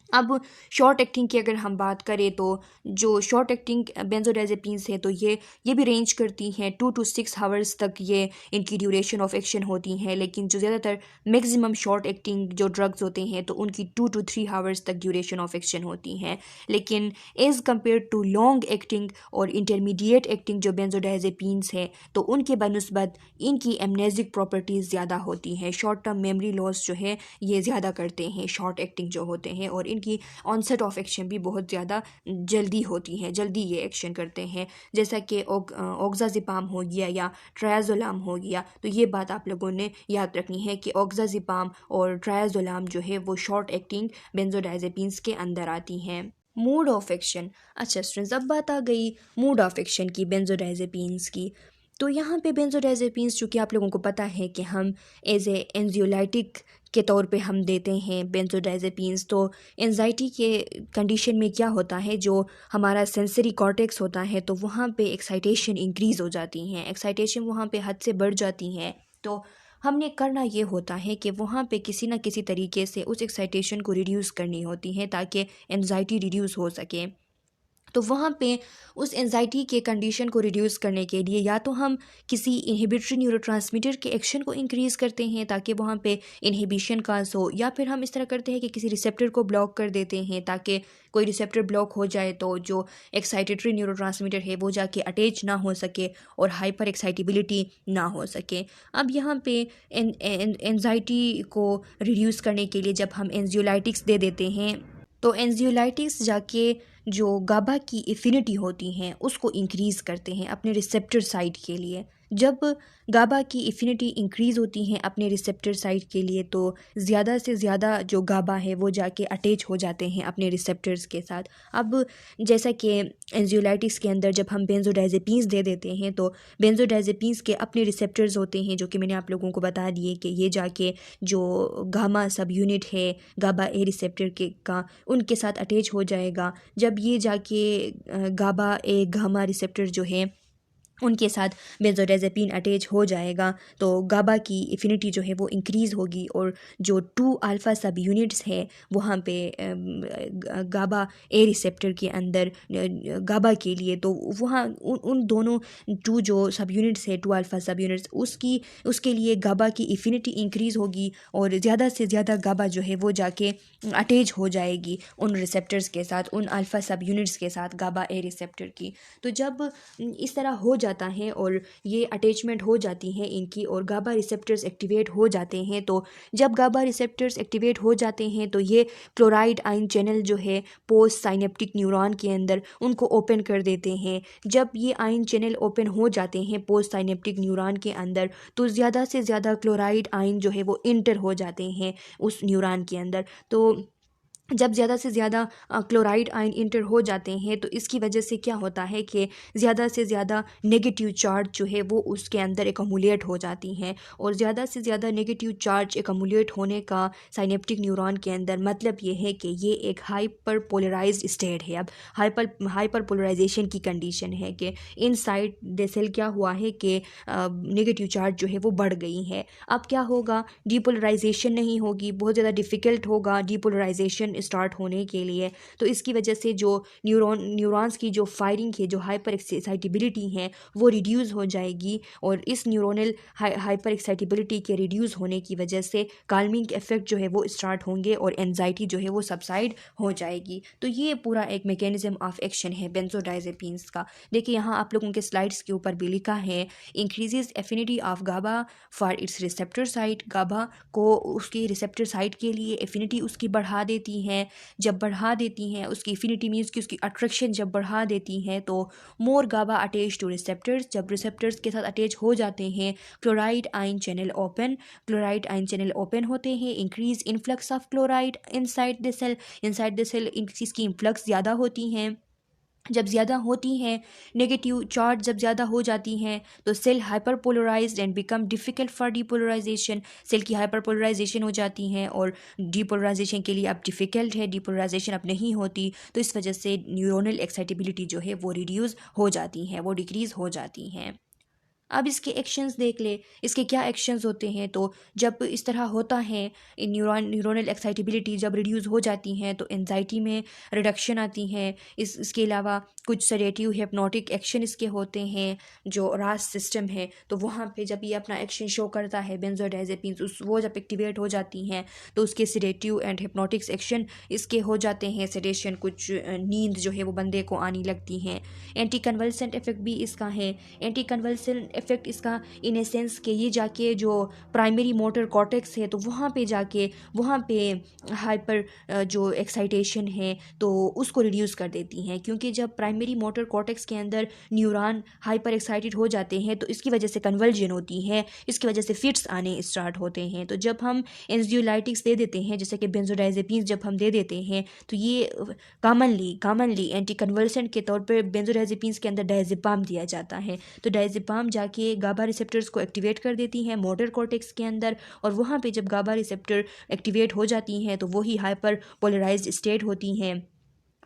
अब शॉर्ट एक्टिंग की अगर हम बात करें तो जो शॉर्ट एक्टिंग बेंजोडाइजेपिन्स है तो ये भी रेंज करती हैं 2 to 6 आवर्स तक ये इनकी ड्यूरेशन ऑफ एक्शन होती हैं, लेकिन जो ज़्यादातर मैक्सिमम शॉर्ट एक्टिंग जो ड्रग्स होते हैं तो उनकी 2 to 3 आवर्स तक ड्यूरेशन ऑफ एक्शन होती हैं। लेकिन as compare to long acting और इंटरमीडिएट एक्टिंग जो बेंजोडाइजेपिन्स है तो उनके बनस्बत इनकी एमनेसिक प्रॉपर्टीज़ ज़्यादा होती हैं। शॉर्ट टर्म मेमोरी लॉस जो है ये ज़्यादा करते हैं शॉर्ट एक्टिंग जो होते हैं, और इनकी ऑनसेट ऑफ एक्शन भी बहुत ज़्यादा जल्दी होती है, जल्दी ये एक्शन करते हैं। जैसा कि ऑक्साजिपाम हो गया या ट्रायाजोलाम हो गया, तो ये बात आप लोगों ने याद रखनी है कि ऑक्साजिपाम और ट्रायाजोलाम जो है वो शॉर्ट एक्टिंग बेंजोडाइजेपिन्स के अंदर आती हैं। Mood off action. अच्छा स्टूडेंट्स, अब बात आ गई मूड ऑफ एक्शन की बेंजोडाइजेपिन्स की। तो यहाँ पे बेंजोडाइजेपिन्स चूँकि आप लोगों को पता है कि हम एज ए एंजियोलाइटिक के तौर पे हम देते हैं बेंजोडाइजेपिन्स, तो एंजाइटी के कंडीशन में क्या होता है, जो हमारा सेंसरी कॉर्टेक्स होता है तो वहाँ पे एक्साइटेशन इंक्रीज़ हो जाती हैं, एक्साइटेशन वहाँ पे हद से बढ़ जाती हैं। तो हमने करना ये होता है कि वहाँ पे किसी ना किसी तरीके से उस एक्साइटेशन को रिड्यूस करनी होती है ताकि एंजाइटी रिड्यूस हो सके। तो वहाँ पे उस एंजाइटी के कंडीशन को रिड्यूस करने के लिए या तो हम किसी इनहिबिटरी न्यूरोट्रांसमीटर के एक्शन को इंक्रीज़ करते हैं ताकि वहाँ पे इनहिबिशन काज हो, या फिर हम इस तरह करते हैं कि किसी रिसेप्टर को ब्लॉक कर देते हैं ताकि कोई रिसेप्टर ब्लॉक हो जाए तो जो एक्साइटेटरी न्यूरोट्रांसमीटर है वो जाके अटैच ना हो सके और हाइपर एक्साइटेबिलिटी ना हो सके। अब यहाँ पे एंजाइटी को रिड्यूस करने के लिए जब हम एंजियोलाइटिक्स दे देते हैं तो एंजियोलाइटिक्स जाके जो गाबा की एफिनिटी होती हैं उसको इंक्रीज़ करते हैं अपने रिसेप्टर साइट के लिए। जब गाबा की एफिनिटी इंक्रीज़ होती हैं अपने रिसेप्टर साइट के लिए तो ज़्यादा से ज़्यादा जो गाबा है वो जाके अटैच हो जाते हैं अपने रिसेप्टर्स के साथ। अब जैसा कि एंजियोलाइटिस के अंदर जब हम बेंजोडाइजेपिन्स दे देते हैं तो बेंजोडाइजेपिन्स के अपने रिसेप्टर्स होते हैं जो कि मैंने आप लोगों को बता दिए कि ये जाके जो गामा सब यूनिट है गाबा ए रिसेप्टर के का उनके साथ अटैच हो जाएगा। जब ये जाके गाबा ए गामा रिसेप्टर जो है उनके साथ बेंजोडाइजेपिन अटैच हो जाएगा तो गाबा की एफिनिटी जो है वो इंक्रीज़ होगी, और जो 2 अल्फ़ा सब यूनिट्स है वहाँ पे गाबा ए रिसेप्टर के अंदर गाबा के लिए, तो वहाँ उन दोनों 2 जो सब यूनिट्स है 2 अल्फ़ा सब यूनिट्स उसके लिए गाबा की एफिनिटी इंक्रीज़ होगी और ज़्यादा से ज़्यादा गाबा जो है वो जाके अटैच हो जाएगी उन रिसेप्टर्स के साथ, उन अल्फ़ा सब यूनिट्स के साथ गाबा ए रिसेप्टर की। तो जब इस तरह हो जाता है और ये अटैचमेंट हो जाती है इनकी और गाबा रिसेप्टर्स एक्टिवेट हो जाते हैं, तो जब गाबा रिसेप्टर्स एक्टिवेट हो जाते हैं तो ये क्लोराइड आयन चैनल जो है पोस्ट साइनेप्टिक न्यूरॉन के अंदर उनको ओपन कर देते हैं। जब ये आयन चैनल ओपन हो जाते हैं पोस्ट साइनेप्टिक न्यूरॉन के अंदर तो ज़्यादा से ज़्यादा क्लोराइड आयन जो है वो इंटर हो जाते हैं उस न्यूरॉन के अंदर। तो जब ज़्यादा से ज़्यादा क्लोराइड आयन इंटर हो जाते हैं तो इसकी वजह से क्या होता है कि ज़्यादा से ज़्यादा नेगेटिव चार्ज जो है वो उसके अंदर एकमुलेट हो जाती हैं, और ज़्यादा से ज़्यादा नेगेटिव चार्ज एकमुलेट होने का साइनेप्टिक न्यूरॉन के अंदर मतलब ये है कि ये एक हाइपर पोलराइज्ड स्टेट है। अब हाइपर पोलराइजेशन की कंडीशन है कि इनसाइड द सेल क्या हुआ है कि नेगेटिव चार्ज जो है वो बढ़ गई है। अब क्या होगा, डीपोलराइजेशन नहीं होगी, बहुत ज़्यादा डिफ़िकल्ट होगा डीपोलराइजेशन स्टार्ट होने के लिए। तो इसकी वजह से जो न्यूरॉन्स की जो फायरिंग है, जो हाइपर एक्साइटेबिलिटी है वो रिड्यूस हो जाएगी, और इस न्यूरोनल हाइपर एक्साइटेबिलिटी के रिड्यूस होने की वजह से काल्मिंग इफेक्ट जो है वो स्टार्ट होंगे और एंजाइटी जो है वो सबसाइड हो जाएगी। तो ये पूरा एक मैकेनिज्म ऑफ एक्शन है बेंजोडाइजेपिन्स का। देखिए यहाँ आप लोगों के स्लाइड्स के ऊपर भी लिखा है, increases affinity of GABA for its receptor site. GABA को उसकी रिसेप्टर साइट के लिए एफिनिटी उसकी बढ़ा देती हैं। जब बढ़ा देती हैं उसकी एफिनिटी मीन्स कि उसकी अट्रैक्शन जब बढ़ा देती हैं तो मोर गाबा अटैच टू रिसेप्टर्स। जब रिसेप्टर्स के साथ अटैच हो जाते हैं क्लोराइड आयन चैनल ओपन होते हैं, increase influx of chloride inside the cell इसकी इनफ्लक्स ज़्यादा होती हैं। जब ज़्यादा होती हैं, नेगेटिव चार्ज जब ज़्यादा हो जाती हैं तो cell hyperpolarized and become difficult for depolarization. Cell की हाइपर पोलराइजेशन हो जाती हैं और डीपोलराइजेशन के लिए अब डिफ़िकल्ट है, डीपोलराइजेशन अब नहीं होती, तो इस वजह से न्यूरोनल एक्साइटेबिलिटी जो है वो रिड्यूस हो जाती हैं, वो डिक्रीज़ हो जाती हैं। अब इसके एक्शंस देख ले, इसके क्या एक्शंस होते हैं। तो जब इस तरह होता है, न्यूरोनल एक्साइटेबिलिटी जब रिड्यूस हो जाती हैं तो एंजाइटी में रिडक्शन आती है। इसके अलावा कुछ सेडेटिव हिप्नोटिक एक्शन इसके होते हैं जो रास सिस्टम है, तो वहाँ पे जब ये अपना एक्शन शो करता है बेंजोडाइजेपिन्स, वो जब एक्टिवेट हो जाती हैं तो उसके सेडेटिव एंड हिप्नोटिक्स एक्शन इसके हो जाते हैं। सेडेशन, कुछ नींद जो है वो बंदे को आने लगती हैं। एंटी कन्वल्सेंट इफेक्ट भी इसका है। एंटी कन्वल्सेंट इफेक्ट इसका इन ए सेंस के ये जाके जो प्राइमरी मोटर कॉर्टेक्स है तो वहाँ पे जाके वहाँ पे हाइपर जो एक्साइटेशन है तो उसको रिड्यूस कर देती हैं, क्योंकि जब प्राइमरी मोटर कॉर्टेक्स के अंदर न्यूरॉन हाइपर एक्साइटेड हो जाते हैं तो इसकी वजह से कन्वर्जन होती है, इसकी वजह से फिट्स आने स्टार्ट होते हैं। तो जब हम एंजियोलाइटिक्स दे देते हैं, जैसे कि बेंजोडाइजेपिन्स जब हम दे देते हैं, तो ये कॉमनली एंटी कन्वर्सेंट के तौर पर बेंजोडाइजेपिन्स के अंदर डायज़ेपाम दिया जाता है। तो डायज़ेपाम जाके गाबा रिसेप्टर्स को एक्टिवेट कर देती हैं मोटर कॉर्टेक्स के अंदर, और वहाँ पे जब गाबा रिसेप्टर एक्टिवेट हो जाती हैं तो वही हाइपर पोलराइज्ड स्टेट होती हैं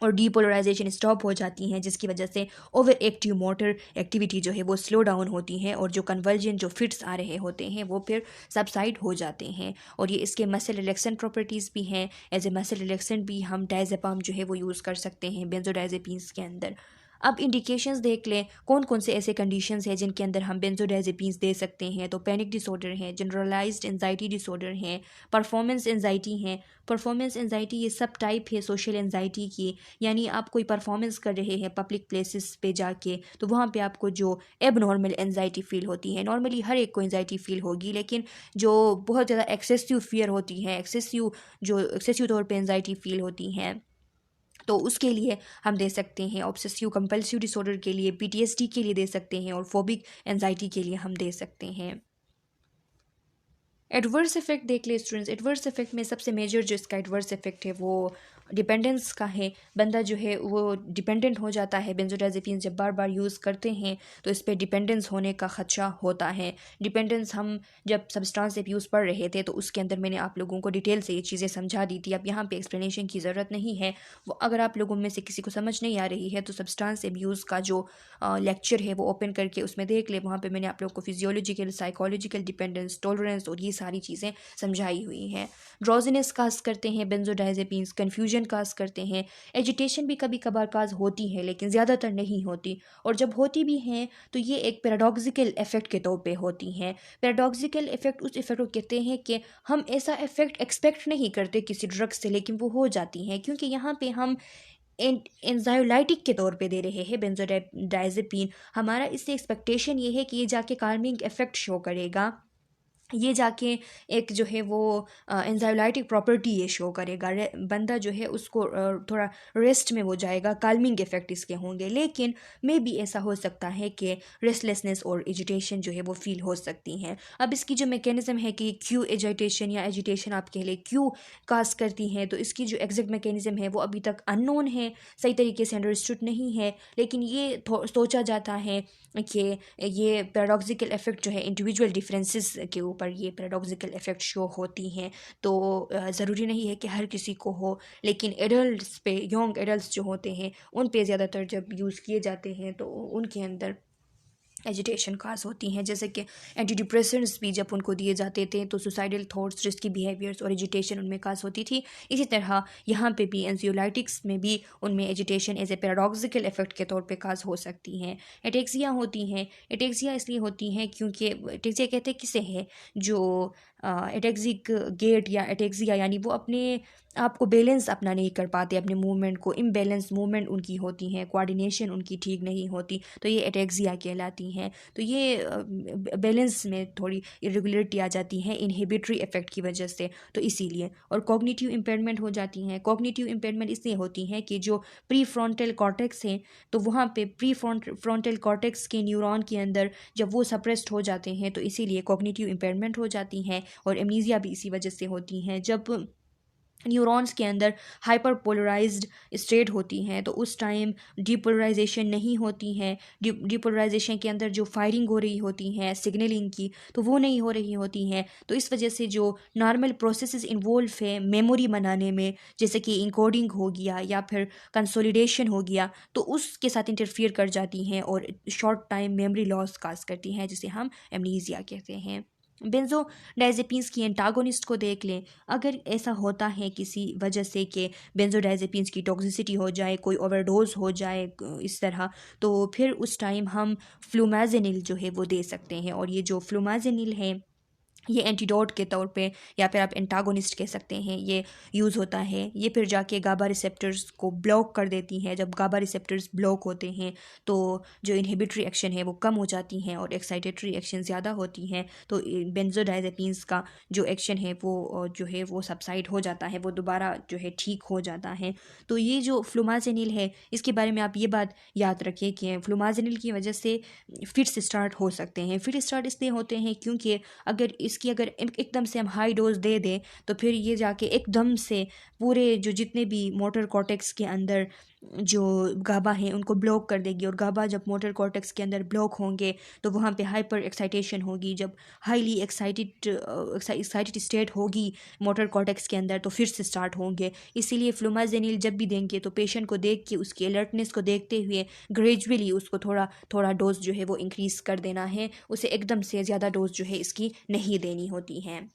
और डीपोलराइजेशन स्टॉप हो जाती हैं, जिसकी वजह से ओवर एक्टिव मोटर एक्टिविटी जो है वो स्लो डाउन होती है और जो कन्वर्जन जो फिट्स आ रहे होते हैं वो फिर सबसाइड हो जाते हैं। और ये इसके मसल रिलैक्सेंट प्रॉपर्टीज़ भी हैं। एज ए मसल रिलैक्सेंट भी हम डायज़ेपाम जो है वो यूज़ कर सकते हैं बेंजोडाइजेपिन्स के अंदर। अब इंडिकेशंस देख लें कौन कौन से ऐसे कंडीशंस हैं जिनके अंदर हम बेंजोडाइजेपिन्स दे सकते हैं। तो पैनिक डिसऑर्डर है, जनरलाइज्ड एंजाइटी डिसऑर्डर है, परफॉर्मेंस एंजाइटी है। परफॉर्मेंस एंजाइटी ये सब टाइप है सोशल एंजाइटी की, यानी आप कोई परफॉर्मेंस कर रहे हैं पब्लिक प्लेसेस पे जाके तो वहाँ पे आपको जो एब नॉर्मल एंजाइटी फील होती है, नॉर्मली हर एक को एंजाइटी फील होगी, लेकिन जो बहुत ज़्यादा एक्सेसिव फियर होती है, एक्सेसिव तौर पे एंजाइटी फील होती हैं, तो उसके लिए हम दे सकते हैं। ऑब्सेसिव कंपल्सिव डिसऑर्डर के लिए, पीटीएसडी के लिए दे सकते हैं, और फोबिक एंजाइटी के लिए हम दे सकते हैं। एडवर्स इफेक्ट देख ले स्टूडेंट्स। एडवर्स इफेक्ट में सबसे मेजर जो इसका एडवर्स इफेक्ट है वो डिपेंडेंस का है। बंदा जो है वो डिपेंडेंट हो जाता है। बेंजोडाइजेपिन जब बार बार यूज़ करते हैं तो इस पर डिपेंडेंस होने का खदशा होता है। डिपेंडेंस हम जब सब्सटेंस अब्यूज़ पढ़ रहे थे तो उसके अंदर मैंने आप लोगों को डिटेल से ये चीज़ें समझा दी थी। अब यहाँ पे एक्सप्लेनेशन की ज़रूरत नहीं है। वो अगर आप लोगों में से किसी को समझ नहीं आ रही है तो सब्सटेंस अब्यूज़ का जो लेक्चर है वो ओपन करके उसमें देख ले। वहाँ पर मैंने आप लोग को फिजियोलॉजिकल, साइकोलॉजिकल डिपेंडेंस, टॉलरेंस और ये सारी चीज़ें समझाई हुई हैं। ड्रॉजीनेस काज करते हैं बेंजोडाइजेपिन्स, कन्फ्यूजन काज करते हैं, एजिटेशन भी कभी कभार काज होती है लेकिन ज़्यादातर नहीं होती, और जब होती भी हैं तो ये एक पैराडॉक्सिकल इफेक्ट के तौर पे होती हैं। पैराडॉक्सिकल इफेक्ट उस इफेक्ट को कहते हैं कि हम ऐसा इफेक्ट एक्सपेक्ट नहीं करते किसी ड्रग से, लेकिन वो हो जाती हैं, क्योंकि यहाँ पे हम एंजायोलाइटिक के तौर पे दे रहे हैं बेंजोडाइजेपिन। हमारा इससे एक्सपेक्टेशन ये है कि ये जाके कार्मिंग इफेक्ट शो करेगा, ये जाके एक जो है वो एंजायोलाइटिक प्रॉपर्टी ये शो करेगा। बंदा जो है उसको थोड़ा रेस्ट में वो जाएगा, काल्मिंग इफेक्ट इसके होंगे। लेकिन मे भी ऐसा हो सकता है कि रेस्टलेसनेस और एजिटेशन जो है वो फील हो सकती हैं। अब इसकी जो मैकेनिज़्म है कि क्यों एजिटेशन या एजिटेशन आप कह लें क्यों काज करती हैं, तो इसकी जो एग्जैक्ट मैकेनिज़्म है वो अभी तक अननोन है, सही तरीके से अंडरस्टूड नहीं है। लेकिन ये सोचा जाता है कि ये पैराडॉक्सिकल इफेक्ट जो है इंडिविजुअल डिफरेंसेस के ऊपर ये पैराडॉक्सिकल इफेक्ट शो होती हैं। तो ज़रूरी नहीं है कि हर किसी को हो, लेकिन एडल्ट्स पे, यंग एडल्ट्स जो होते हैं उन पे ज़्यादातर जब यूज़ किए जाते हैं तो उनके अंदर एजिटेशन काज होती हैं। जैसे कि एंटी डिप्रेसेंट्स भी जब उनको दिए जाते थे तो सुसाइडल थॉट्स, रिस्की बिहेवियर्स और एजिटेशन उनमें काज होती थी। इसी तरह यहाँ पे भी एंजियोलाइटिक्स में भी उनमें agitation as a paradoxical effect के तौर पे काज हो सकती हैं। एटेक्सिया होती हैं। एटेक्सिया इसलिए होती हैं क्योंकि एटेक्सिया कहते किसे है, जो एटेक्सिक गेट या एटेक्सिया यानी वो अपने आपको बैलेंस अपना नहीं कर पाते, अपने मूवमेंट को, इम्बैलेंस मूवमेंट उनकी होती हैं, कोऑर्डिनेशन उनकी ठीक नहीं होती, तो ये एटेक्सिया कहलाती हैं। तो ये बैलेंस में थोड़ी इरेगुलरिटी आ जाती है इनहिबिटरी इफेक्ट की वजह से, तो इसीलिए। और कॉग्निटिव इम्पेयरमेंट हो जाती हैं। कॉग्निटिव इम्पेयरमेंट इसलिए होती हैं कि जो प्री फ्रंटल कॉर्टेक्स हैं तो वहाँ पे प्री फ्रंटल कॉर्टेक्स के न्यूरॉन के अंदर जब वो सप्रेस्ड हो जाते हैं तो इसीलिए कॉग्निटिव इम्पेयरमेंट हो जाती हैं। और एमनीजिया भी इसी वजह से होती हैं। जब न्यूरॉन्स के अंदर हाइपर पोलराइज्ड स्टेट होती हैं, तो उस टाइम डीपोलराइजेशन नहीं होती हैं। डीपोलराइजेशन के अंदर जो फायरिंग हो रही होती हैं सिग्नलिंग की, तो वो नहीं हो रही होती हैं। तो इस वजह से जो नॉर्मल प्रोसेसेस इन्वॉल्व है मेमोरी बनाने में, जैसे कि इंकोडिंग हो गया या फिर कंसोलिडेशन हो गया, तो उसके साथ इंटरफियर कर जाती हैं और शॉर्ट टाइम मेमोरी लॉस काज करती हैं, जिसे हम एमनीजिया कहते हैं। बेंजोडाइजेपिन्स की एंटागोनिस्ट को देख लें। अगर ऐसा होता है किसी वजह से कि बेंजोडाइजेपिन्स की टॉक्सिसिटी हो जाए, कोई ओवरडोज हो जाए इस तरह, तो फिर उस टाइम हम फ्लूमाजेनिल जो है वो दे सकते हैं। और ये जो फ्लूमाजेनिल है ये एंटीडोट के तौर पे या फिर आप एंटागोनिस्ट कह सकते हैं, ये यूज़ होता है। ये फिर जाके गाबा रिसेप्टर्स को ब्लॉक कर देती हैं। जब गाबा रिसेप्टर्स ब्लॉक होते हैं तो जो इनहिबिटरी एक्शन है वो कम हो जाती हैं और एक्साइटेटरी एक्शन ज़्यादा होती हैं। तो बेंजोडाइजेपिन्स का जो एक्शन है वो जो है वो सबसाइड हो जाता है, वो दोबारा जो है ठीक हो जाता है। तो ये जो फ्लूमाजेनिल है, इसके बारे में आप ये बात याद रखिए कि फ्लूमाजेनिल की वजह से फिट्स स्टार्ट हो सकते हैं। फिट स्टार्ट इसलिए होते हैं क्योंकि इसकी अगर एकदम से हम हाई डोज दे दें तो फिर ये जाके एकदम से पूरे जो जितने भी मोटर कॉर्टेक्स के अंदर जो गाबा हैं उनको ब्लॉक कर देगी। और गाबा जब मोटर कॉर्टेक्स के अंदर ब्लॉक होंगे तो वहाँ पे हाइपर एक्साइटेशन होगी। जब हाईली एक्साइटेड स्टेट होगी मोटर कॉर्टेक्स के अंदर तो फिर से स्टार्ट होंगे। इसीलिए फ्लूमाजेनिल जब भी देंगे तो पेशेंट को देख के उसकी अलर्टनेस को देखते हुए ग्रेजुअली उसको थोड़ा थोड़ा डोज जो है वो इंक्रीज़ कर देना है। उसे एकदम से ज़्यादा डोज जो है इसकी नहीं देनी होती हैं।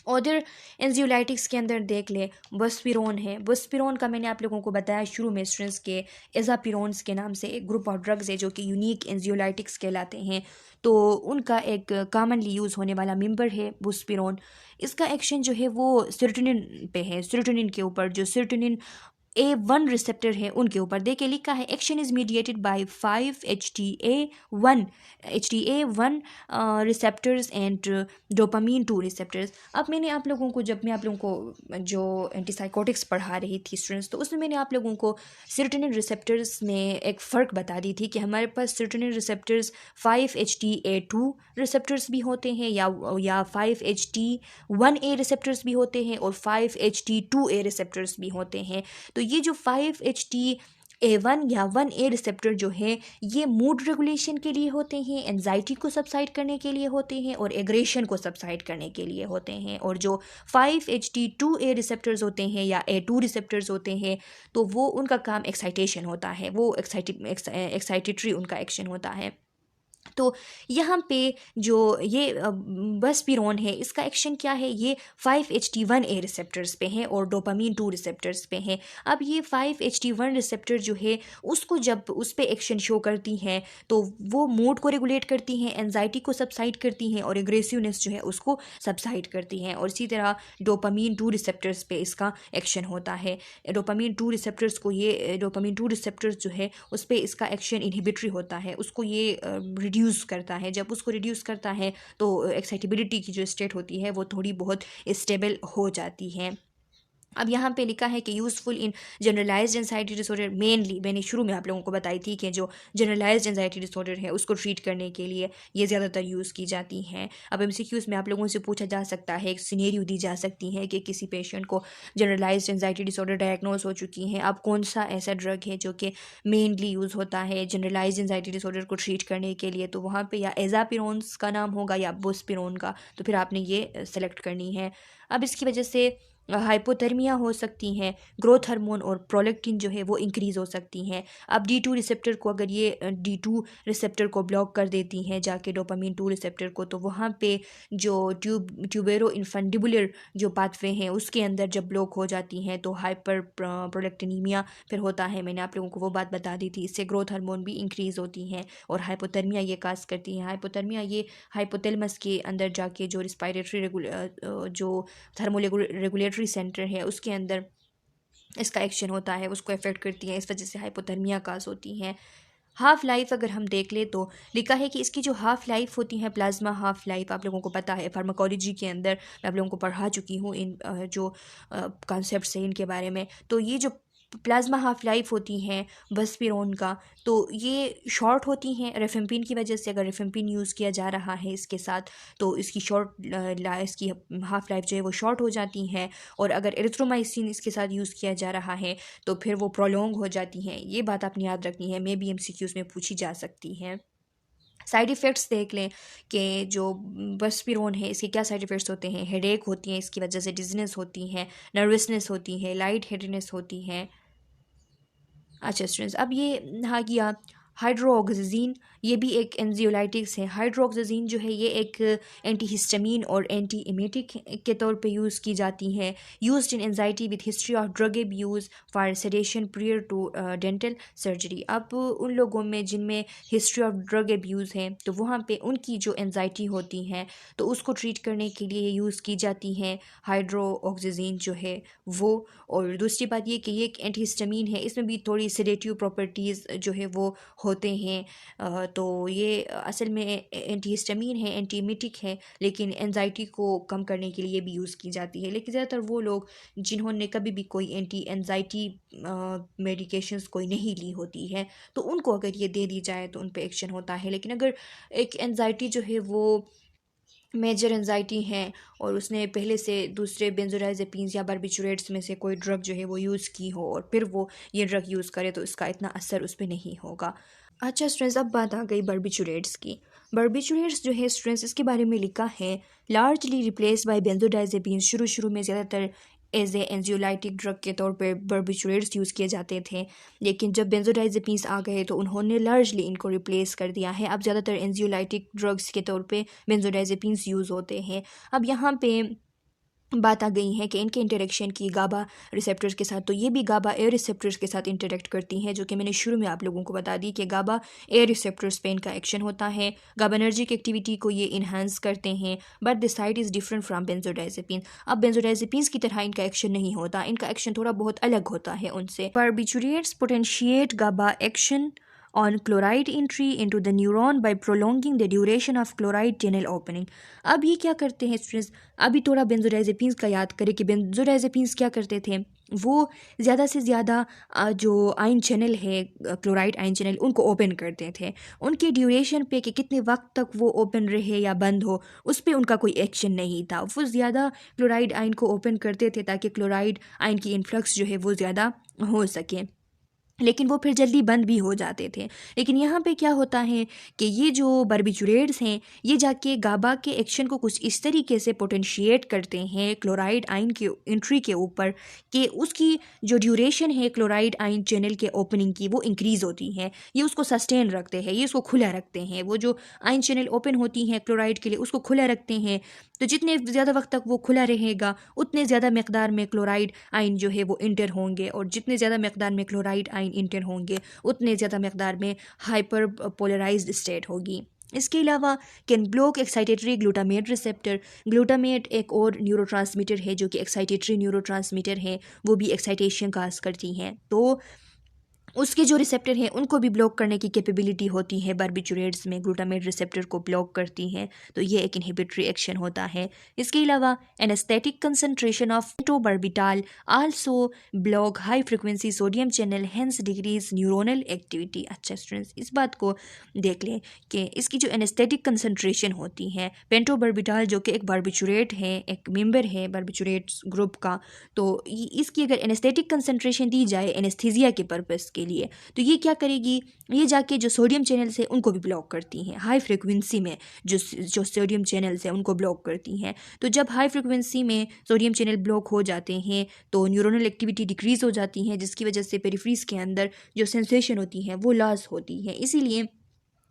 अदर एंजियोलाइटिक्स के अंदर देख ले, बस्पिरोन है। बस्पिरोन का मैंने आप लोगों को बताया शुरू में स्टूडेंट्स के एजापिरोन्स के नाम से एक ग्रुप ऑफ ड्रग्स है जो कि यूनिक एंजियोलाइटिक्स कहलाते हैं। तो उनका एक कॉमनली यूज़ होने वाला मेंबर है बुस्पिरोन। इसका एक्शन जो है वो सिरोटोनिन पे है, सिरोटोनिन के ऊपर। जो सिरोटोनिन A1 रिसेप्टर है उनके ऊपर देखिए लिखा है action is mediated by 5-HTA1 receptors and dopamine 2 receptors. अब मैंने आप लोगों को जब मैं आप लोगों को जो एंटीसाइकोटिक्स पढ़ा रही थी स्टूडेंट्स, तो उसमें मैंने आप लोगों को सेरोटोनिन रिसेप्टर्स में एक फ़र्क बता दी थी कि हमारे पास सेरोटोनिन रिसेप्टर्स 5-HTA2 रिसेप्टर्स भी होते हैं या 5-HT1A रिसेप्टर्स भी होते हैं और 5-HT2A रिसेप्टर्स भी होते हैं। तो ये जो 5-HT1 या 1A रिसेप्टर जो है ये मूड रेगुलेशन के लिए होते हैं, एंजाइटी को सबसाइड करने के लिए होते हैं और एग्रेशन को सबसाइड करने के लिए होते हैं। और जो 5-HT2A रिसेप्टर्स होते हैं या A2 रिसेप्टर्स होते हैं तो वो उनका काम एक्साइटेशन होता है, वो एक्साइटेटरी उनका एक्शन होता है। तो यहाँ पे जो ये बस्पिरोन है इसका एक्शन क्या है, ये 5-HT1A रिसेप्टर्स पे हैं और डोपामीन 2 रिसेप्टर्स पे हैं। अब ये 5-HT1 रिसेप्टर जो है उसको जब उस पे एक्शन शो करती हैं तो वो मूड को रेगुलेट करती हैं, एंजाइटी को सबसाइड करती हैं और एग्रेसिवनेस जो है उसको सबसाइड करती हैं। और इसी तरह डोपामीन 2 रिसेप्टर्स पे इसका एक्शन होता है। डोपामीन 2 रिसेप्टर्स जो है उस पर इसका एक्शन इनहिबिटरी होता है, उसको ये रिड्यूस करता है। जब उसको रिड्यूस करता है तो एक्साइटेबिलिटी की जो स्टेट होती है वो थोड़ी बहुत स्टेबल हो जाती है। अब यहाँ पे लिखा है कि useful in generalized anxiety disorder. Mainly मैंने शुरू में आप लोगों को बताई थी कि जो जनरलाइज्ड एंजाइटी डिसऑर्डर है उसको ट्रीट करने के लिए ये ज़्यादातर यूज़ की जाती हैं। अब MCQs में आप लोगों से पूछा जा सकता है, एक सिनेरियो दी जा सकती है कि किसी पेशेंट को जनरलाइज्ड एंजाइटी डिसऑर्डर डायग्नोज हो चुकी हैं। अब कौन सा ऐसा ड्रग है जो कि मेनली यूज़ होता है जनरलाइज्ड एंजाइटी डिसऑर्डर को ट्रीट करने के लिए, तो वहाँ पर या एजापिरोन्स का नाम होगा या बुस्पिरोन का, तो फिर आपने ये सेलेक्ट करनी है। अब इसकी वजह से हाइपोथर्मिया हो सकती हैं, ग्रोथ हार्मोन और प्रोलैक्टिन जो है वो इंक्रीज़ हो सकती हैं। अब D2 रिसेप्टर को अगर ये D2 रिसेप्टर को ब्लॉक कर देती हैं जाके डोपामीन 2 रिसेप्टर को, तो वहाँ पे जो ट्यूबेरो इन्फंडिबुलर जो पाथवे हैं उसके अंदर जब ब्लॉक हो जाती हैं तो हाइपर प्रोलैक्टिनीमिया फिर होता है। मैंने आप लोगों को वो बात बता दी थी। इससे ग्रोथ हार्मोन भी इंक्रीज़ होती हैं और हाइपोथर्मिया ये काज करती है। हाइपोथर्मिया ये हाइपोथैलेमस के अंदर जाके जो रिस्पायरेटरी जो थर्मोरेगुलेटरी सेंटर है उसके अंदर इसका एक्शन होता है, उसको अफेक्ट करती है। इस वजह से हाइपोथर्मिया काज होती हैं। हाफ़ लाइफ अगर हम देख ले तो लिखा है कि इसकी जो हाफ़ लाइफ होती है, प्लाज्मा हाफ़ लाइफ, आप लोगों को पता है फार्माकोलॉजी के अंदर मैं आप लोगों को पढ़ा चुकी हूँ इन जो कॉन्सेप्ट्स हैं इनके बारे में। तो ये जो प्लाज्मा हाफ लाइफ होती हैं बसपिरोन का, तो ये शॉर्ट होती हैं रेफेम्पिन की वजह से। अगर रेफेम्पिन यूज़ किया जा रहा है इसके साथ तो इसकी इसकी हाफ लाइफ जो है वो शॉर्ट हो जाती है, और अगर एरिथ्रोमाइसिन इसके साथ यूज़ किया जा रहा है तो फिर वो प्रोलॉन्ग हो जाती हैं। ये बात आपने याद रखनी है, मे बी MCQs में पूछी जा सकती है। साइड इफ़ेक्ट्स देख लें कि जो बसपिरोन है इसके क्या साइड इफ़ेक्ट्स होते हैं। हेडेक होती हैं इसकी वजह से, डिजीनेस होती है, नर्वसनेस होती है, लाइट हेडेडनेस होती है। अच्छा स्टूडेंट्स, अब ये हाँ किया हाइड्रोक्सिजीन, ये भी एक एंजियोलाइटिक्स है। हाइड्रोक्सिजीन जो है ये एक एंटीहिस्टामीन और एंटी इमेटिक के तौर पे यूज़ की जाती है। Used in anxiety with history of drug abuse for sedation prior to dental surgery. अब उन लोगों में जिनमें हिस्ट्री ऑफ ड्रग एब्यूज़ है तो वहाँ पे उनकी जो एंजाइटी होती है तो उसको ट्रीट करने के लिए यूज़ की जाती है हाइड्रोक्सिजीन जो है वो। और दूसरी बात ये कि ये एक एंटीहिस्टामीन है, इसमें भी थोड़ी सेडेटिव प्रॉपर्टीज़ जो है वो होते हैं। तो ये असल में एंटीहिस्टामीन है, एंटीमिटिक है, लेकिन एंजाइटी को कम करने के लिए भी यूज़ की जाती है। लेकिन ज़्यादातर वो लोग जिन्होंने कभी भी कोई एंटी एंजाइटी मेडिकेशंस कोई नहीं ली होती है तो उनको अगर ये दे दी जाए तो उन पे एक्शन होता है। लेकिन अगर एक एंजाइटी जो है वो मेजर एंजाइटी हैं और उसने पहले से दूसरे बेंजोडाइजेपिन्स या बारबिचुरेट्स में से कोई ड्रग जो है वो यूज़ की हो और फिर वो ये ड्रग यूज़ करे तो इसका इतना असर उस पर नहीं होगा। अच्छा स्टूडेंट्स, अब बात आ गई बारबिचुरेट्स की। बारबिचुरेट्स जो है स्टूडेंट्स इसके बारे में लिखा है लार्जली रिप्लेस बाय बेंजोडाइजेपिन्स। शुरू में ज़्यादातर एज ए एंजियोलाइटिक ड्रग के तौर पर बारबिचुरेट्स यूज़ किए जाते थे, लेकिन जब बेंजोडाइजेपिन्स आ गए तो उन्होंने लार्जली इनको रिप्लेस कर दिया है। अब ज़्यादातर एंजियोलाइटिक ड्रग्स के तौर पे बेंजोडाइजेपिन्स यूज़ होते हैं। अब यहाँ पे बात आ गई है कि इनके इंटरेक्शन की गाबा रिसेप्टर्स के साथ, तो ये भी गाबा ए रिसेप्टर्स के साथ इंटरेक्ट करती हैं, जो कि मैंने शुरू में आप लोगों को बता दी कि गाबा ए रिसेप्टर्स पे इनका एक्शन होता है। गाबानर्जिक एक्टिविटी को ये इन्हांस करते हैं, but the site is different from benzodiazepine. अब बेंजोडाइजेपिन्स की तरह इनका एक्शन नहीं होता, इनका एक्शन थोड़ा बहुत अलग होता है उनसे। Barbiturates potentiate GABA action on chloride entry into the neuron by prolonging the duration of chloride channel opening। अब ये क्या करते हैं स्टूडेंट्स, अभी थोड़ा बेंजोडाइजेपिन्स का याद करें कि बेंजोडाइजेपिन्स क्या करते थे। वो ज़्यादा से ज़्यादा जो आयन चैनल है, क्लोराइड आयन चैनल, उनको ओपन करते थे। उनकी ड्यूरेशन पे कि कितने वक्त तक वो ओपन रहे या बंद हो उस पर उनका कोई एक्शन नहीं था। वो ज़्यादा क्लोराइड आयन को ओपन करते थे ताकि क्लोराइड आयन की इन्फ्लक्स जो है वो ज़्यादा हो सके, लेकिन वो फिर जल्दी बंद भी हो जाते थे। लेकिन यहाँ पे क्या होता है कि ये जो बारबिचुरेट्स हैं ये जाके गाबा के एक्शन को कुछ इस तरीके से पोटेंशिएट करते हैं क्लोराइड आयन के एंट्री के ऊपर कि उसकी जो ड्यूरेशन है क्लोराइड आयन चैनल के ओपनिंग की वो इंक्रीज़ होती है। ये उसको सस्टेन रखते हैं, ये उसको खुला रखते हैं। वो जो आयन चैनल ओपन होती हैं क्लोराइड के लिए उसको खुला रखते हैं, तो जितने ज़्यादा वक्त तक वो खुला रहेगा उतने ज़्यादा मकदार में क्लोराइड आयन जो है वो इंटर होंगे, और जितने ज़्यादा मकदार में क्लोराइड आयन इंटर होंगे उतने ज़्यादा मकदार में हाइपर पोलराइज्ड स्टेट होगी। इसके अलावा can block excitatory glutamate receptor. Glutamate एक और न्यूरोट्रांसमीटर है जो कि एक्साइटेटरी न्यूरोट्रांसमीटर है, वो भी एक्साइटेशन काज करती हैं, तो उसके जो रिसेप्टर हैं उनको भी ब्लॉक करने की कैपेबिलिटी होती है बारबिचुरेट्स में, ग्लूटामेट रिसेप्टर को ब्लॉक करती हैं, तो ये एक इनहिबिटरी एक्शन होता है। इसके अलावा anaesthetic concentration of pentobarbital also block high frequency sodium channel, hence decrease neuronal activity. अच्छा स्टूडेंट्स, इस बात को देख लें कि इसकी जो एनेस्थेटिक कंसंट्रेशन होती है, पेंटोबार्बिटाल जो कि एक बारबिचुरेट है, एक मेंबर है बारबिचुरेट्स ग्रुप का, तो इसकी अगर एनेस्थेटिक कंसंट्रेशन दी जाए एनेस्थीजिया के पर्पस के लिए तो ये क्या करेगी, ये जाके जो सोडियम चैनल्स है उनको भी ब्लॉक करती हैं। हाई फ्रिक्वेंसी में जो सोडियम चैनल्स हैं उनको ब्लॉक करती हैं। तो जब हाई फ्रिक्वेंसी में सोडियम चैनल ब्लॉक हो जाते हैं तो न्यूरोनल एक्टिविटी डिक्रीज़ हो जाती है, जिसकी वजह से पेरिफेरीज के अंदर जो सेंसेशन होती है वो लॉस होती है। इसीलिए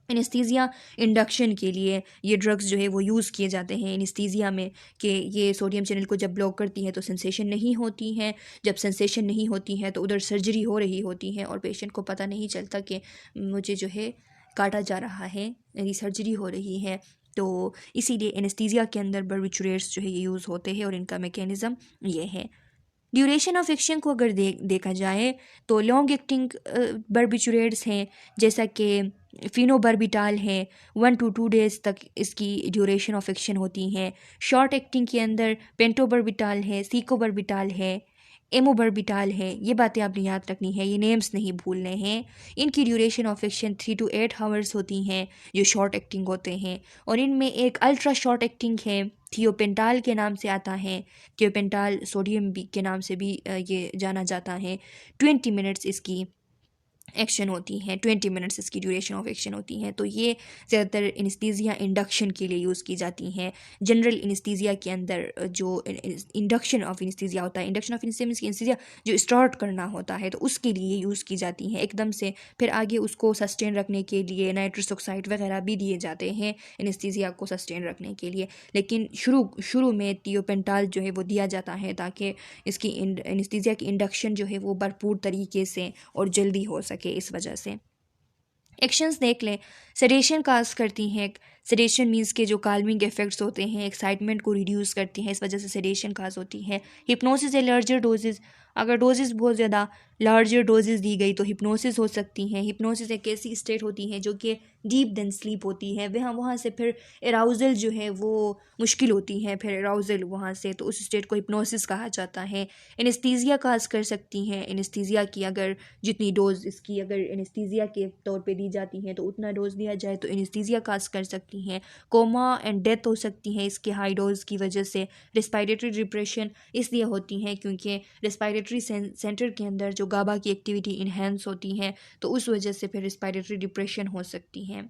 एनेस्थीज़िया इंडक्शन के लिए ये ड्रग्स जो है वो यूज़ किए जाते हैं एनेस्थीज़िया में, कि ये सोडियम चैनल को जब ब्लॉक करती है तो सेंसेशन नहीं होती है। जब सेंसेशन नहीं होती है तो उधर सर्जरी हो रही होती है और पेशेंट को पता नहीं चलता कि मुझे जो है काटा जा रहा है, मेरी सर्जरी हो रही है। तो इसीलिए एनेस्थीज़िया के अंदर बारबिचुरेट्स जो है ये यूज़ होते हैं और इनका मैकेनिज़्म ये है। ड्यूरेशन ऑफ एक्शन को अगर देखा जाए तो लॉन्ग एक्टिंग बारबिचुरेट्स हैं जैसा कि फिनोबार्बिटाल है, 1 to 2 डेज़ तक इसकी ड्यूरेशन ऑफ एक्शन होती हैं। शॉर्ट एक्टिंग के अंदर पेंटोबार्बिटाल है, सीकोबार्बिटाल है, एमोबर्बिटाल है। ये बातें आपने याद रखनी है, ये नेम्स नहीं भूलने हैं। इनकी duration of action 3 to 8 hours होती हैं, जो शॉर्ट एक्टिंग होते हैं। और इनमें एक अल्ट्रा शॉर्ट एक्टिंग है, थियोपेंटाल के नाम से आता है। थियोपेंटाल सोडियम भी के नाम से भी ये जाना जाता है। 20 मिनट्स इसकी एक्शन होती हैं, 20 मिनट्स इसकी ड्यूरेशन ऑफ एक्शन होती हैं। तो ये ज़्यादातर एनेस्थीसिया इंडक्शन के लिए यूज़ की जाती हैं। जनरल एनेस्थीसिया के अंदर जो इंडक्शन ऑफ एनेस्थीसिया होता है, इंडक्शन ऑफ एनेस्थीसिया जो स्टार्ट करना होता है, तो उसके लिए यूज़ की जाती हैं एकदम से। फिर आगे उसको सस्टेन रखने के लिए नाइट्रस ऑक्साइड वगैरह भी दिए जाते हैं एनेस्थीसिया को सस्टेन रखने के लिए। लेकिन शुरू में थियोपेंटाल जो है वो दिया जाता है ताकि इसकी एनेस्थीसिया की इंडक्शन जो है वो भरपूर तरीके से और जल्दी हो सके। इस वजह से एक्शंस देख लें। सेडेशन काज करती हैं। सेडेशन मीन्स के जो काल्मिंग इफेक्ट्स होते हैं, एक्साइटमेंट को रिड्यूस करती हैं, इस वजह से सेडेशन काज होती है। हिप्नोसिस या लार्जर डोजेस, अगर डोजेस बहुत ज़्यादा लार्जर डोजेस दी गई तो हिप्नोसिस हो सकती हैं। हिप्नोसिस एक ऐसी स्टेट होती है जो कि डीप देन स्लीप होती है। वहाँ से फिर एराउजल जो है वो मुश्किल होती है, फिर एराउजल वहाँ से, तो उस स्टेट को हिप्नोसिस कहा जाता है। एनेस्थीसिया काज कर सकती हैं। एनेस्थीसिया की अगर जितनी डोज इसकी अगर एनेस्थीसिया के तौर पे दी जाती हैं तो उतना डोज दिया जाए तो एनेस्थीसिया काज कर सकती हैं। कोमा एंड डेथ हो सकती है इसके हाई डोज की वजह से। रिस्पायरेटरी डिप्रेशन इसलिए होती हैं क्योंकि रिस्पायरेटरी सेंटर के अंदर जो गाबा की एक्टिविटी इन्हेंस होती है, तो उस वजह से फिर रिस्पायरेटरी डिप्रेशन हो सकती है।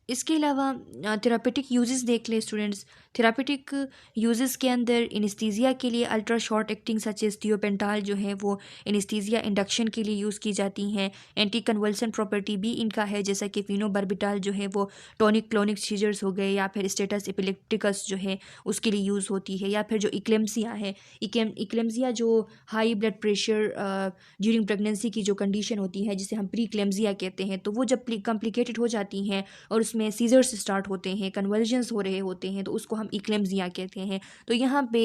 इसके अलावा थेरापेटिक यूजेस देख ले स्टूडेंट्स। थेरापेटिक यूजेस के अंदर एनेस्थीसिया के लिए ultra short acting such as thiopental जो है वो एनेस्थीसिया इंडक्शन के लिए यूज़ की जाती हैं। एंटी कन्वल्सन प्रॉपर्टी भी इनका है, जैसा कि फिनोबार्बिटाल जो है वो टॉनिक क्लोनिक सीजर्स हो गए, या फिर स्टेटस एपिलेप्टिकस जो है उसके लिए यूज़ होती है। या फिर जो इक्लेम्सिया है, इक्लेम्सिया जो high blood pressure during pregnancy की जो कंडीशन होती है जिसे हम प्री क्लेम्सिया कहते हैं, तो वो जब कॉम्प्लिकेटेड हो जाती हैं और उसमें सीजर्स स्टार्ट होते हैं, कन्वर्जन्स हो रहे होते हैं, तो उसको हम इक्लेम्सिया कहते हैं। तो यहाँ पे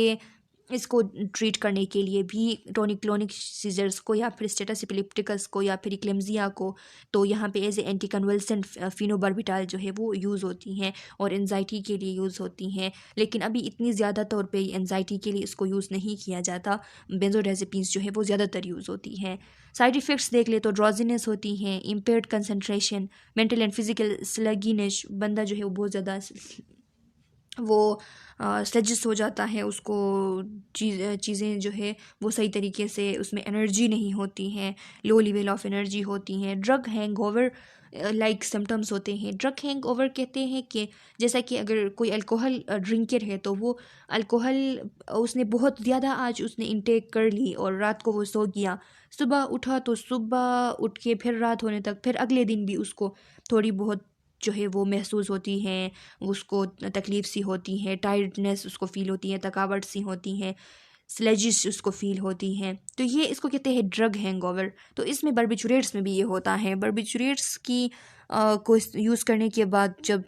इसको ट्रीट करने के लिए भी टॉनिक क्लोनिक सीजर्स को या फिर स्टेटस एपिलेप्टिकस को या फिर इक्लेम्सिया को, तो यहाँ पे एज ए एंटी कन्वल्सेंट फिनोबार्बिटाल जो है वो यूज़ होती हैं और एनजाइटी के लिए यूज़ होती हैं। लेकिन अभी इतनी ज़्यादा तौर पे एनजाइटी के लिए इसको यूज़ नहीं किया जाता। बेंजोडाइज़ेपिन्स जो है वो ज़्यादातर यूज़ होती हैं। साइड इफ़ेक्ट्स देख ले तो ड्रॉजीनेस होती हैं, impaired concentration, mental and physical sluggishness, बंदा जो है वो बहुत ज़्यादा वो सजेस्ट हो जाता है, उसको चीज़ें जो है वो सही तरीके से उसमें एनर्जी नहीं होती हैं, लो लेवल ऑफ एनर्जी होती हैं। ड्रग हैंगओवर लाइक सिम्टम्स होते हैं। ड्रग हैंगओवर कहते हैं कि जैसा कि अगर कोई अल्कोहल ड्रिंकर है तो वो अल्कोहल उसने बहुत ज़्यादा आज उसने इंटेक कर ली और रात को वो सो गया, सुबह उठा तो सुबह उठ के फिर रात होने तक फिर अगले दिन भी उसको थोड़ी बहुत जो है वो महसूस होती हैं, उसको तकलीफ़ सी होती है, टायर्डनेस उसको फ़ील होती है, थकावट सी होती है, स्लेजिश उसको फ़ील होती हैं। तो ये इसको कहते हैं ड्रग हैंगओवर। तो इसमें बार्बिचुरेट्स में भी ये होता है। बार्बिचुरेट्स की को यूज़ करने के बाद जब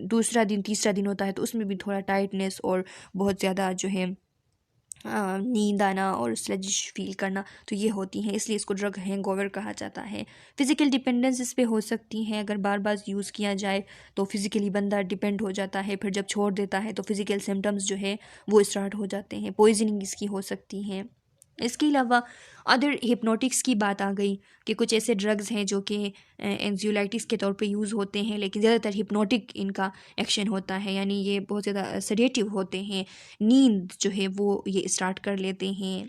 दूसरा दिन तीसरा दिन होता है तो उसमें भी थोड़ा टायर्डनेस और बहुत ज़्यादा जो है नींद आना और स्लेजिश फील करना, तो ये होती हैं, इसलिए इसको ड्रग हैंगओवर कहा जाता है। फ़िज़िकल डिपेंडेंस इस पे हो सकती है, अगर बार बार यूज़ किया जाए तो फिज़िकली बंदा डिपेंड हो जाता है, फिर जब छोड़ देता है तो फिज़िकल सिम्टम्स जो है वो स्टार्ट हो जाते हैं। पॉइजनिंग इसकी हो सकती है। इसके अलावा अदर हिप्नोटिक्स की बात आ गई कि कुछ ऐसे ड्रग्स हैं जो कि एंग्जाइटिस के तौर पे यूज़ होते हैं, लेकिन ज़्यादातर हिप्नोटिक इनका एक्शन होता है, यानी ये बहुत ज़्यादा सेडेटिव होते हैं, नींद जो है वो ये स्टार्ट कर लेते हैं।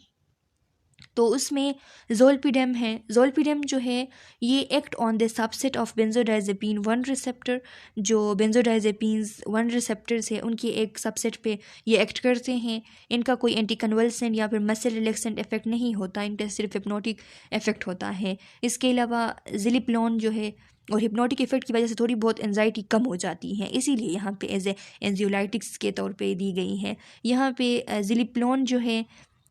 तो उसमें ज़ोलपीडेम है। ज़ोलपीडेम जो है ये act on the subset of benzodiazepine 1 receptor, जो बेंजोडाइजेपिन्स 1 रिसेप्टर्स है उनके एक सबसेट पे ये एक्ट करते हैं। इनका कोई एंटी कन्वल्सेंट या फिर मसल रिलैक्सेंट इफेक्ट नहीं होता, इनका सिर्फ हिप्नोटिक इफेक्ट होता है। इसके अलावा ज़िलिप्लोन जो है और हिप्नोटिक इफेक्ट की वजह से थोड़ी बहुत एंजाइटी कम हो जाती है, इसीलिए यहाँ पे एज ए एंजियोलाइटिक्स के तौर पे दी गई है। यहाँ पे ज़िलिप्लोन जो है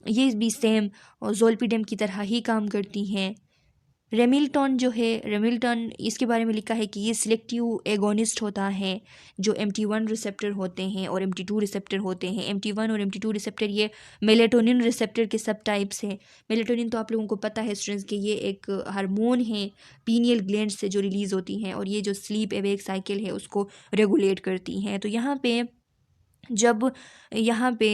ये भी सेम और ज़ोलपीडेम की तरह ही काम करती हैं। रेमिल्टॉन जो है, रेमिल्टॉन इसके बारे में लिखा है कि ये सिलेक्टिव एगोनिस्ट होता है, जो MT1 रिसेप्टर होते हैं और MT2 रिसेप्टर होते हैं। MT1 और MT2 रिसेप्टर ये मेलेटोनिन रिसेप्टर के सब टाइप्स हैं। मेलेटोनिन तो आप लोगों को पता है स्टूडेंट्स कि ये एक हार्मोन है, पीनियल ग्लैंड से जो रिलीज़ होती हैं और ये जो स्लीप एवेक साइकिल है उसको रेगुलेट करती हैं। तो यहाँ पे जब यहाँ पे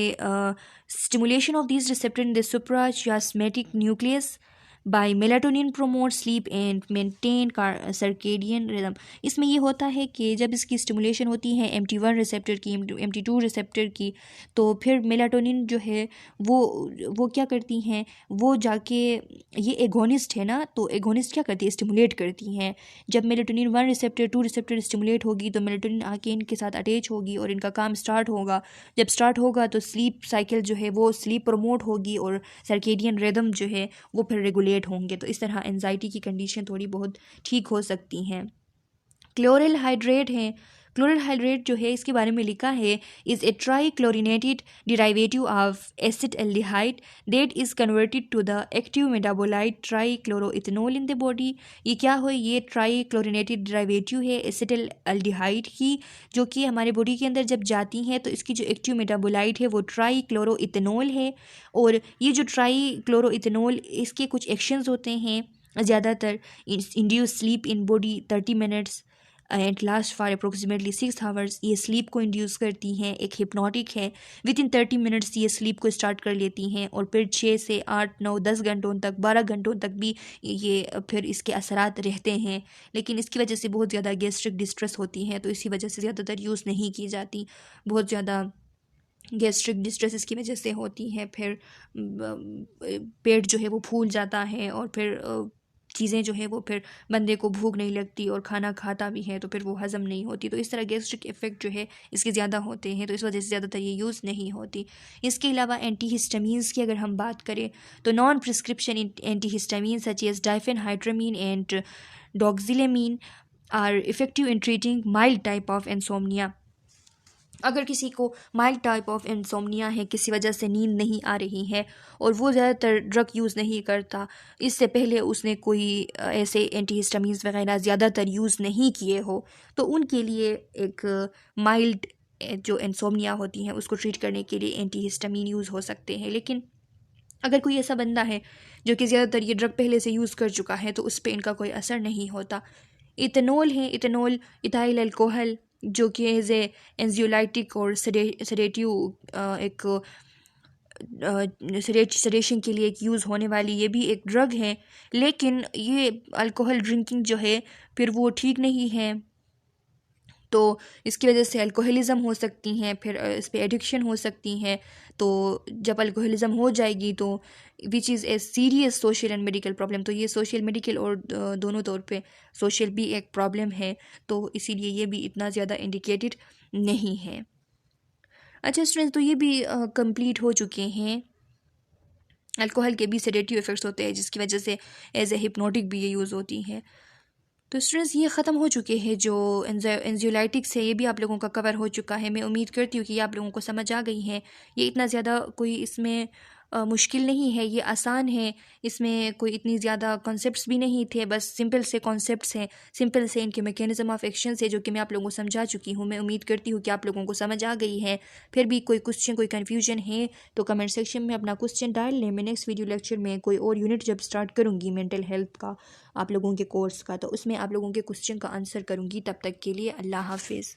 stimulation of this receptor in the suprachiasmatic nucleus by melatonin promote sleep and maintain circadian rhythm. इसमें ये होता है कि जब इसकी स्टिमुलेशन होती है MT1 रिसेप्टर की, MT2 रिसेप्टर की, तो फिर मेलाटोनिन जो है वो क्या करती हैं, वो जाके, ये एगोनिस्ट है ना, तो एगोनिस्ट क्या करती है, स्टिमुलेट करती हैं। जब मेलाटोनिन 1 रिसेप्टर 2 रिसेप्टर स्टिमुलेट होगी तो मेलाटोनिन आके इनके साथ अटैच होगी और इनका काम स्टार्ट होगा। जब स्टार्ट होगा तो स्लीप साइकिल जो है वो स्लीप प्रमोट होगी और सर्केडियन रिदम जो है वो फिर रेगुलेट होंगे। तो इस तरह एंजाइटी की कंडीशन थोड़ी बहुत ठीक हो सकती हैं। क्लोरल हाइड्रेट है, क्लोरल हाइड्रेट जो है इसके बारे में लिखा है, is a trichlorinated derivative of acid aldehyde that is converted to the active metabolite trichloroethanol in the body. ये क्या हो, ये ट्राई क्लोरिनेटेड डिराइवेटिव है एसिटिल एल्डिहाइड की, जो कि हमारे बॉडी के अंदर जब जाती हैं तो इसकी जो एक्टिव मेटाबोलाइट है वो ट्राई क्लोरोइथेनॉल है। और ये जो ट्राई क्लोरोइथेनॉल, इसके कुछ एक्शंस होते हैं, ज़्यादातर induce sleep in body 30 minutes and last for approximately 6 hours. ये स्लीप को इंड्यूस करती हैं, एक हिप्नोटिक है। विद इन 30 मिनट्स ये स्लीप को स्टार्ट कर लेती हैं और फिर 6 से 8 9 10 घंटों तक, 12 घंटों तक भी ये फिर इसके असरात रहते हैं। लेकिन इसकी वजह से बहुत ज़्यादा गैस्ट्रिक डिस्ट्रेस होती है, तो इसी वजह से ज़्यादातर यूज़ नहीं की जाती। बहुत ज़्यादा गैस्ट्रिक डिस्ट्रेस इसकी वजह से होती है, फिर पेट जो है वो फूल जाता है और फिर चीज़ें जो है वो फिर बंदे को भूख नहीं लगती और खाना खाता भी है तो फिर वो हज़म नहीं होती। तो इस तरह गैस्ट्रिक इफ़ेक्ट जो है इसके ज़्यादा होते हैं, तो इस वजह से ज़्यादातर ये यूज़ नहीं होती। इसके अलावा एंटीहिस्टामीन्स की अगर हम बात करें तो non prescription antihistamine such as diphenhydramine and doxylamine are effective in treating mild type of insomnia. अगर किसी को माइल्ड टाइप ऑफ इंसोम्निया है, किसी वजह से नींद नहीं आ रही है और वो ज़्यादातर ड्रग यूज़ नहीं करता, इससे पहले उसने कोई ऐसे एंटीहिस्टामीन्स वगैरह ज़्यादातर यूज़ नहीं किए हो, तो उनके लिए एक माइल्ड जो इंसोम्निया होती है उसको ट्रीट करने के लिए एंटीहिस्टामीन यूज़ हो सकते हैं। लेकिन अगर कोई ऐसा बंदा है जो कि ज़्यादातर ये ड्रग पहले से यूज़ कर चुका है तो उस पर इनका कोई असर नहीं होता। इथेनॉल है, इथेनॉल इथाइल अल्कोहल, जो कि एज ए एंजियोलाइटिक और सेडेटिव एक सडेशन के लिए एक यूज़ होने वाली ये भी एक ड्रग है। लेकिन ये अल्कोहल ड्रिंकिंग जो है फिर वो ठीक नहीं है, तो इसकी वजह से अल्कोहलिज़म हो सकती हैं, फिर इस पर एडिक्शन हो सकती हैं। तो जब अल्कोहलिज़म हो जाएगी तो which is a serious social and medical problem, तो ये सोशल मेडिकल और दोनों तौर पे सोशल भी एक प्रॉब्लम है, तो इसीलिए ये भी इतना ज़्यादा इंडिकेटेड नहीं है। अच्छा स्टूडेंट्स, तो ये भी कंप्लीट हो चुके हैं। अल्कोहल के भी सेडेटिव इफ़ेक्ट्स होते हैं जिसकी वजह से एज ए हिप्नोटिक भी ये यूज़ होती हैं। तो स्टूडेंट्स, ये ख़त्म हो चुके हैं जो एंजियोलाइटिक्स है, ये भी आप लोगों का कवर हो चुका है। मैं उम्मीद करती हूँ कि ये आप लोगों को समझ आ गई हैं। ये इतना ज़्यादा कोई इसमें मुश्किल नहीं है, ये आसान है, इसमें कोई इतनी ज़्यादा कॉन्सेप्ट्स भी नहीं थे, बस सिंपल से कॉन्सेप्ट्स हैं, सिंपल से इनके मैकेनिज़्म ऑफ एक्शन से जो कि मैं आप लोगों को समझा चुकी हूँ। मैं उम्मीद करती हूँ कि आप लोगों को समझ आ गई है। फिर भी कोई क्वेश्चन, कोई कन्फ्यूजन है तो कमेंट सेक्शन में अपना क्वेश्चन डाल लें। मैं नेक्स्ट वीडियो लेक्चर में कोई और यूनिट जब स्टार्ट करूँगी मेंटल हेल्थ का, आप लोगों के कोर्स का, तो उसमें आप लोगों के क्वेश्चन का आंसर करूँगी। तब तक के लिए अल्लाह हाफिज़।